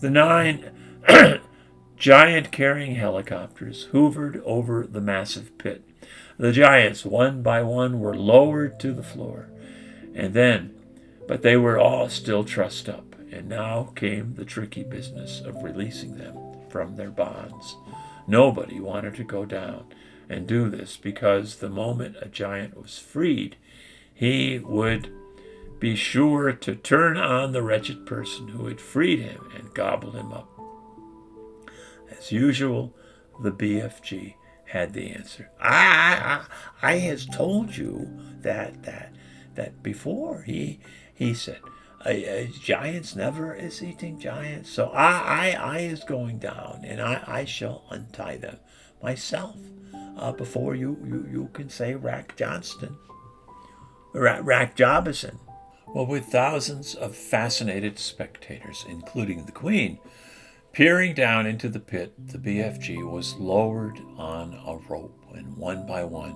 The 9 giant carrying helicopters hovered over the massive pit. The giants, one by one, were lowered to the floor. But they were all still trussed up, and now came the tricky business of releasing them from their bonds. Nobody wanted to go down and do this, because the moment a giant was freed, he would be sure to turn on the wretched person who had freed him and gobble him up. As usual, the BFG had the answer. I has told you that before. He said, giants never is eating giants, so I is going down, and I shall untie them myself before you can say Rack Johnston, Rack Jobison. Well, with thousands of fascinated spectators, including the Queen, peering down into the pit, the BFG was lowered on a rope, and one by one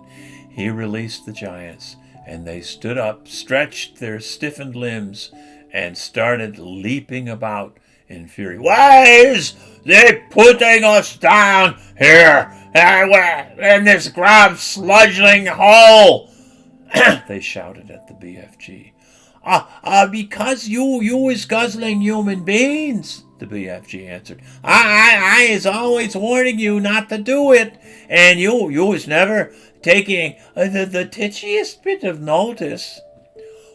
he released the giants, and they stood up, stretched their stiffened limbs, and started leaping about in fury. "Why is they putting us down here in this grab sludging hole?" they shouted at the BFG. Because you is guzzling human beings," the BFG answered. I is always warning you not to do it, and you is never taking the titchiest bit of notice.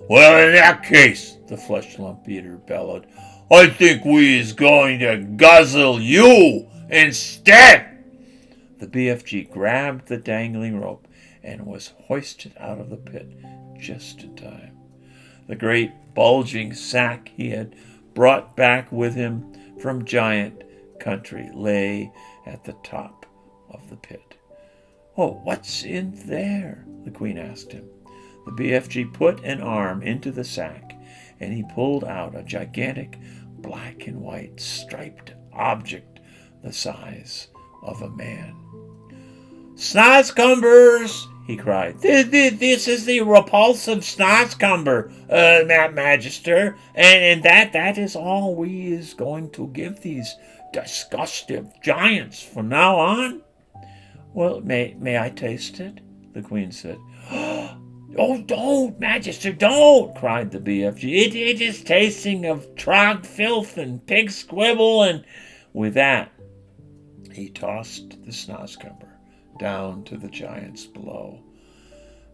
"Well, in that case," the flesh lump eater bellowed, "I think we is going to guzzle you instead." The BFG grabbed the dangling rope and was hoisted out of the pit just in time. The great bulging sack he had brought back with him from giant country lay at the top of the pit. "Oh, what's in there?" the Queen asked him. The BFG put an arm into the sack, and he pulled out a gigantic black and white striped object the size of a man. "Snozcumbers!" he cried. This is the repulsive Snozcumber, Magister, and that is all we is going to give these disgusting giants from now on." "Well, may I taste it?" the Queen said. "Oh, don't, Magister, don't!" cried the BFG. It is tasting of trog filth and pig squibble," and with that he tossed the Snozcumber down to the giants below.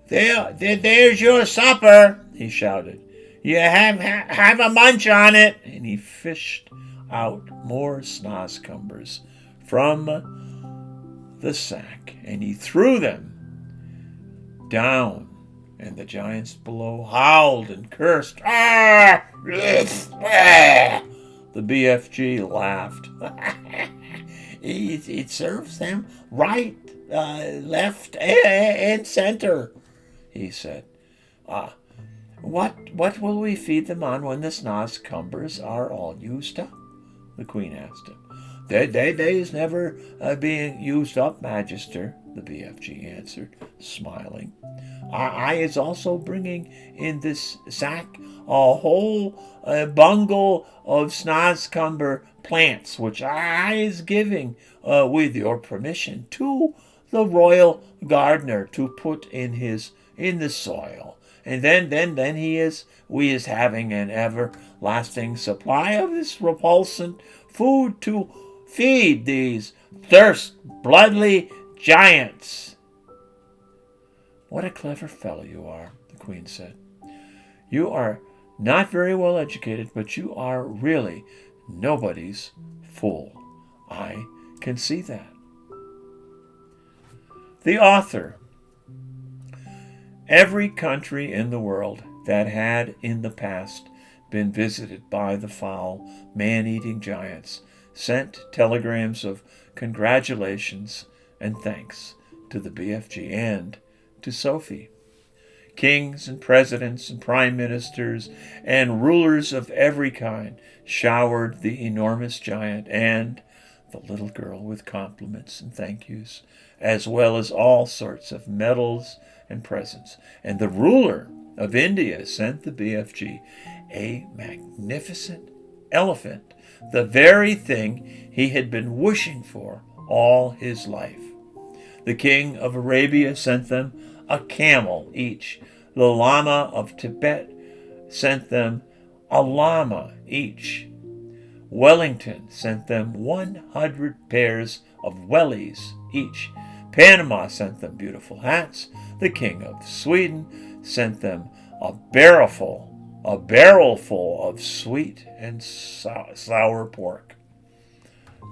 There's your supper," he shouted. "You have a munch on it," and he fished out more Snozcumbers from the sack, and he threw them down, and the giants below howled and cursed. "Ah! The BFG laughed. It serves them right, left, and center," he said. What will we feed them on when the Snozcumbers are all used up?" the Queen asked him. They's never being used up, Magister," the BFG answered, smiling. I is also bringing in this sack a whole bungle of Snozcumber plants, which I is giving, with your permission, to the royal gardener to put in the soil. And then we is having an everlasting supply of this repulsant food to feed these bloodly giants." "What a clever fellow you are," the Queen said. "You are not very well educated, but you are really nobody's fool. I can see that." The author. Every country in the world that had in the past been visited by the foul, man-eating giants sent telegrams of congratulations and thanks to the BFG and to Sophie. Kings and presidents and prime ministers and rulers of every kind showered the enormous giant and the little girl with compliments and thank yous, as well as all sorts of medals and presents. And the ruler of India sent the BFG a magnificent elephant, the very thing he had been wishing for all his life. The king of Arabia sent them a camel each. The Lama of Tibet sent them a llama each. Wellington sent them 100 pairs of wellies each. Panama sent them beautiful hats. The king of Sweden sent them a barrelful of sweet and sour pork.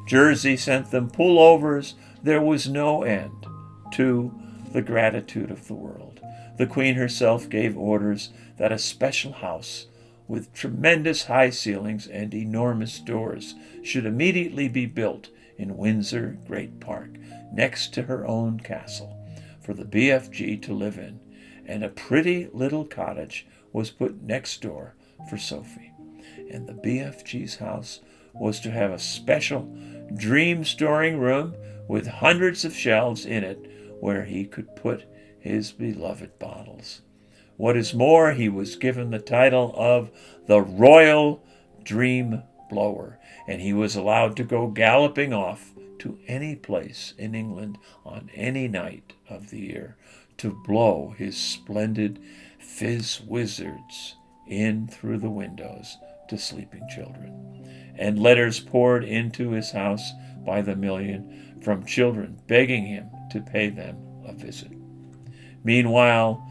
Jersey sent them pullovers. There was no end to the gratitude of the world. The Queen herself gave orders that a special house with tremendous high ceilings and enormous doors should immediately be built in Windsor Great Park, next to her own castle, for the BFG to live in, and a pretty little cottage was put next door for Sophie. And the BFG's house was to have a special dream storing room with hundreds of shelves in it where he could put his beloved bottles. What is more, he was given the title of the Royal Dream Blower, and he was allowed to go galloping off to any place in England on any night of the year to blow his splendid fizz wizards in through the windows to sleeping children. And letters poured into his house by the million from children begging him to pay them a visit. Meanwhile,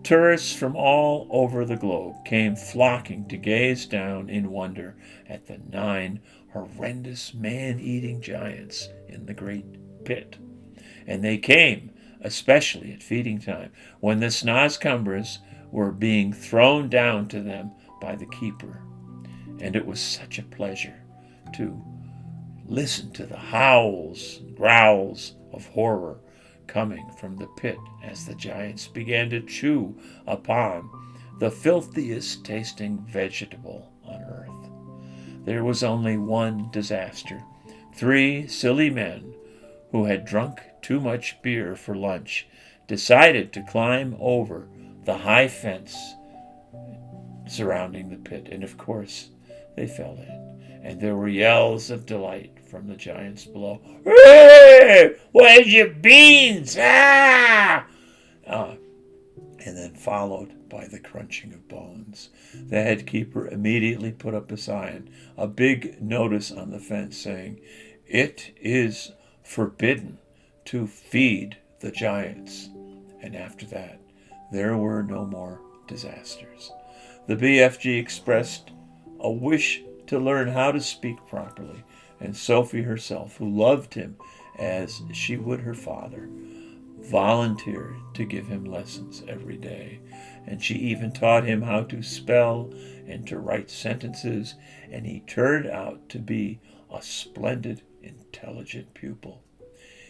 tourists from all over the globe came flocking to gaze down in wonder at the 9 horrendous man-eating giants in the great pit. And they came, especially at feeding time, when the snozcumbers were being thrown down to them by the keeper. And it was such a pleasure to listen to the howls and growls of horror coming from the pit as the giants began to chew upon the filthiest tasting vegetable on earth. There was only one disaster. 3 silly men who had drunk too much beer for lunch decided to climb over the high fence surrounding the pit, and of course they fell in, and there were yells of delight from the giants below. Hey, where's your beans? And then followed by the crunching of bones. The head keeper immediately put up a sign, a big notice on the fence saying, "It is forbidden to feed the giants." And after that, there were no more disasters. The BFG expressed a wish to learn how to speak properly, and Sophie herself, who loved him as she would her father, volunteered to give him lessons every day, and she even taught him how to spell and to write sentences, and he turned out to be a splendid, intelligent pupil.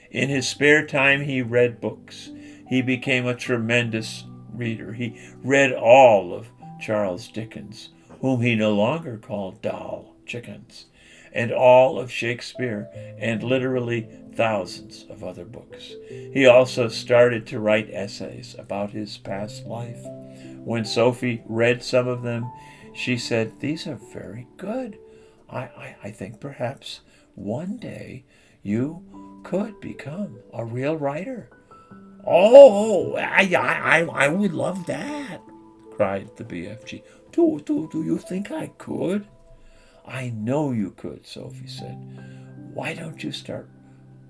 In his spare time, he read books. He became a tremendous reader. He read all of Charles Dickens, whom he no longer called Doll Chickens, and all of Shakespeare, and literally thousands of other books. He also started to write essays about his past life. When Sophie read some of them, she said, "These are very good. I think perhaps one day you could become a real writer." "Oh, I would love that," cried the BFG. Do you think I could?" "I know you could," Sophie said. "Why don't you start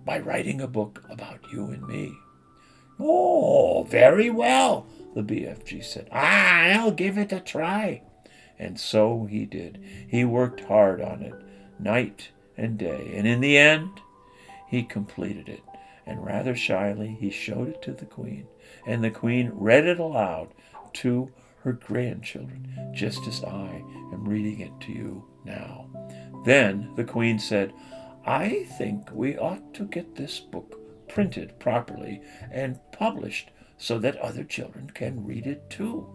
by writing a book about you and me?" "Oh, very well," the BFG said. "I'll give it a try." And so he did. He worked hard on it, night and day, and in the end, he completed it. And rather shyly, he showed it to the Queen, and the Queen read it aloud to her grandchildren, just as I am reading it to you now. Then the Queen said, "I think we ought to get this book printed properly and published so that other children can read it too."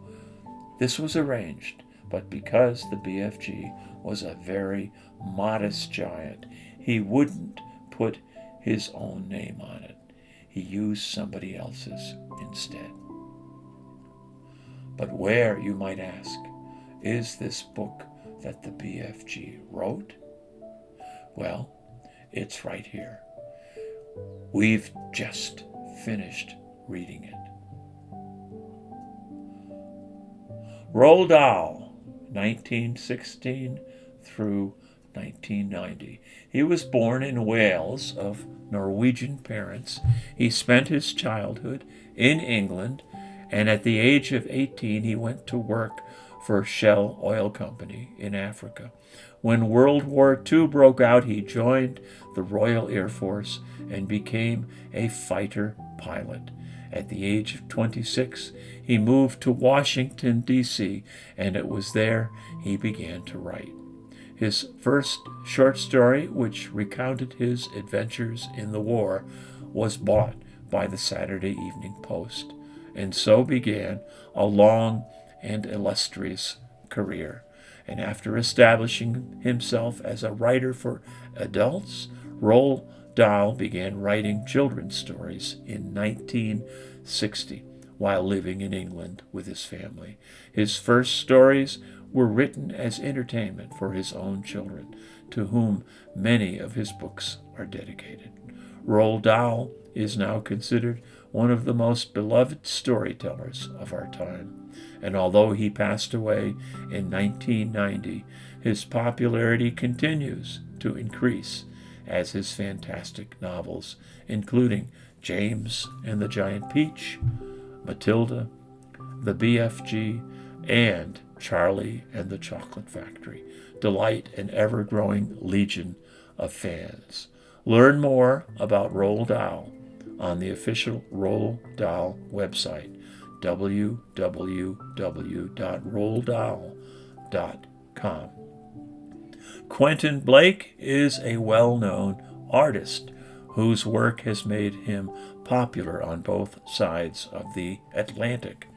This was arranged, but because the BFG was a very modest giant, he wouldn't put his own name on it. He used somebody else's instead. But where, you might ask, is this book that the BFG wrote? Well, it's right here. We've just finished reading it. Roald Dahl, 1916 through 1990. He was born in Wales of Norwegian parents. He spent his childhood in England, and at the age of 18 he went to work for Shell Oil Company in Africa. When World War II broke out, he joined the Royal Air Force and became a fighter pilot. At the age of 26, he moved to Washington, D.C., and it was there he began to write. His first short story, which recounted his adventures in the war, was bought by the Saturday Evening Post, and so began a long and illustrious career. And after establishing himself as a writer for adults, Roald Dahl began writing children's stories in 1960 while living in England with his family. His first stories were written as entertainment for his own children, to whom many of his books are dedicated. Roald Dahl is now considered one of the most beloved storytellers of our time, and although he passed away in 1990, his popularity continues to increase as his fantastic novels, including James and the Giant Peach, Matilda, the BFG, and Charlie and the Chocolate Factory, delight an ever-growing legion of fans. Learn more about Roald Dahl on the official Roald Dahl website, www.roalddahl.com. Quentin Blake is a well-known artist whose work has made him popular on both sides of the Atlantic.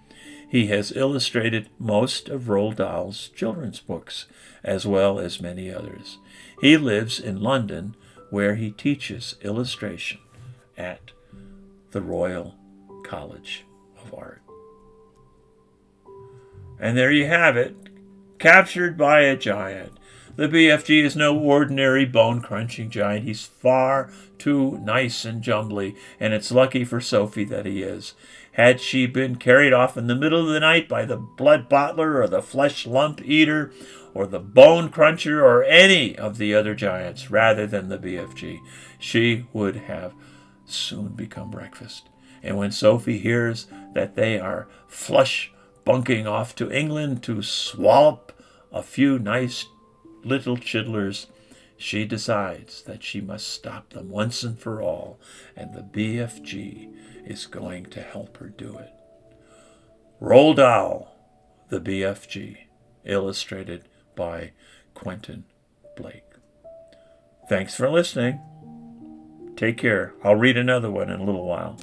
He has illustrated most of Roald Dahl's children's books, as well as many others. He lives in London, where he teaches illustration at the Royal College of Art. And there you have it, Captured by a Giant. The BFG is no ordinary bone-crunching giant. He's far too nice and jumbly, and it's lucky for Sophie that he is. Had she been carried off in the middle of the night by the blood bottler or the flesh lump eater or the bone cruncher or any of the other giants rather than the BFG, she would have soon become breakfast. And when Sophie hears that they are flush bunking off to England to swallop a few nice little chidlers, she decides that she must stop them once and for all, and the BFG is going to help her do it. Roald Dahl, the BFG, illustrated by Quentin Blake. Thanks for listening. Take care. I'll read another one in a little while.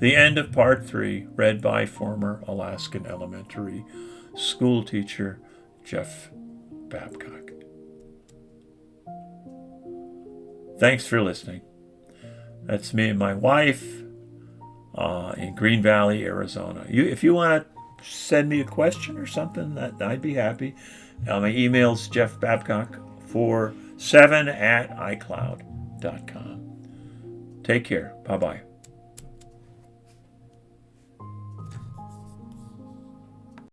The end of Part 3, read by former Alaskan elementary school teacher Jeff Babcock. Thanks for listening. That's me and my wife in Green Valley, Arizona. If you want to send me a question or something, that I'd be happy. My email's jeffbabcock47@icloud.com. Take care. Bye-bye.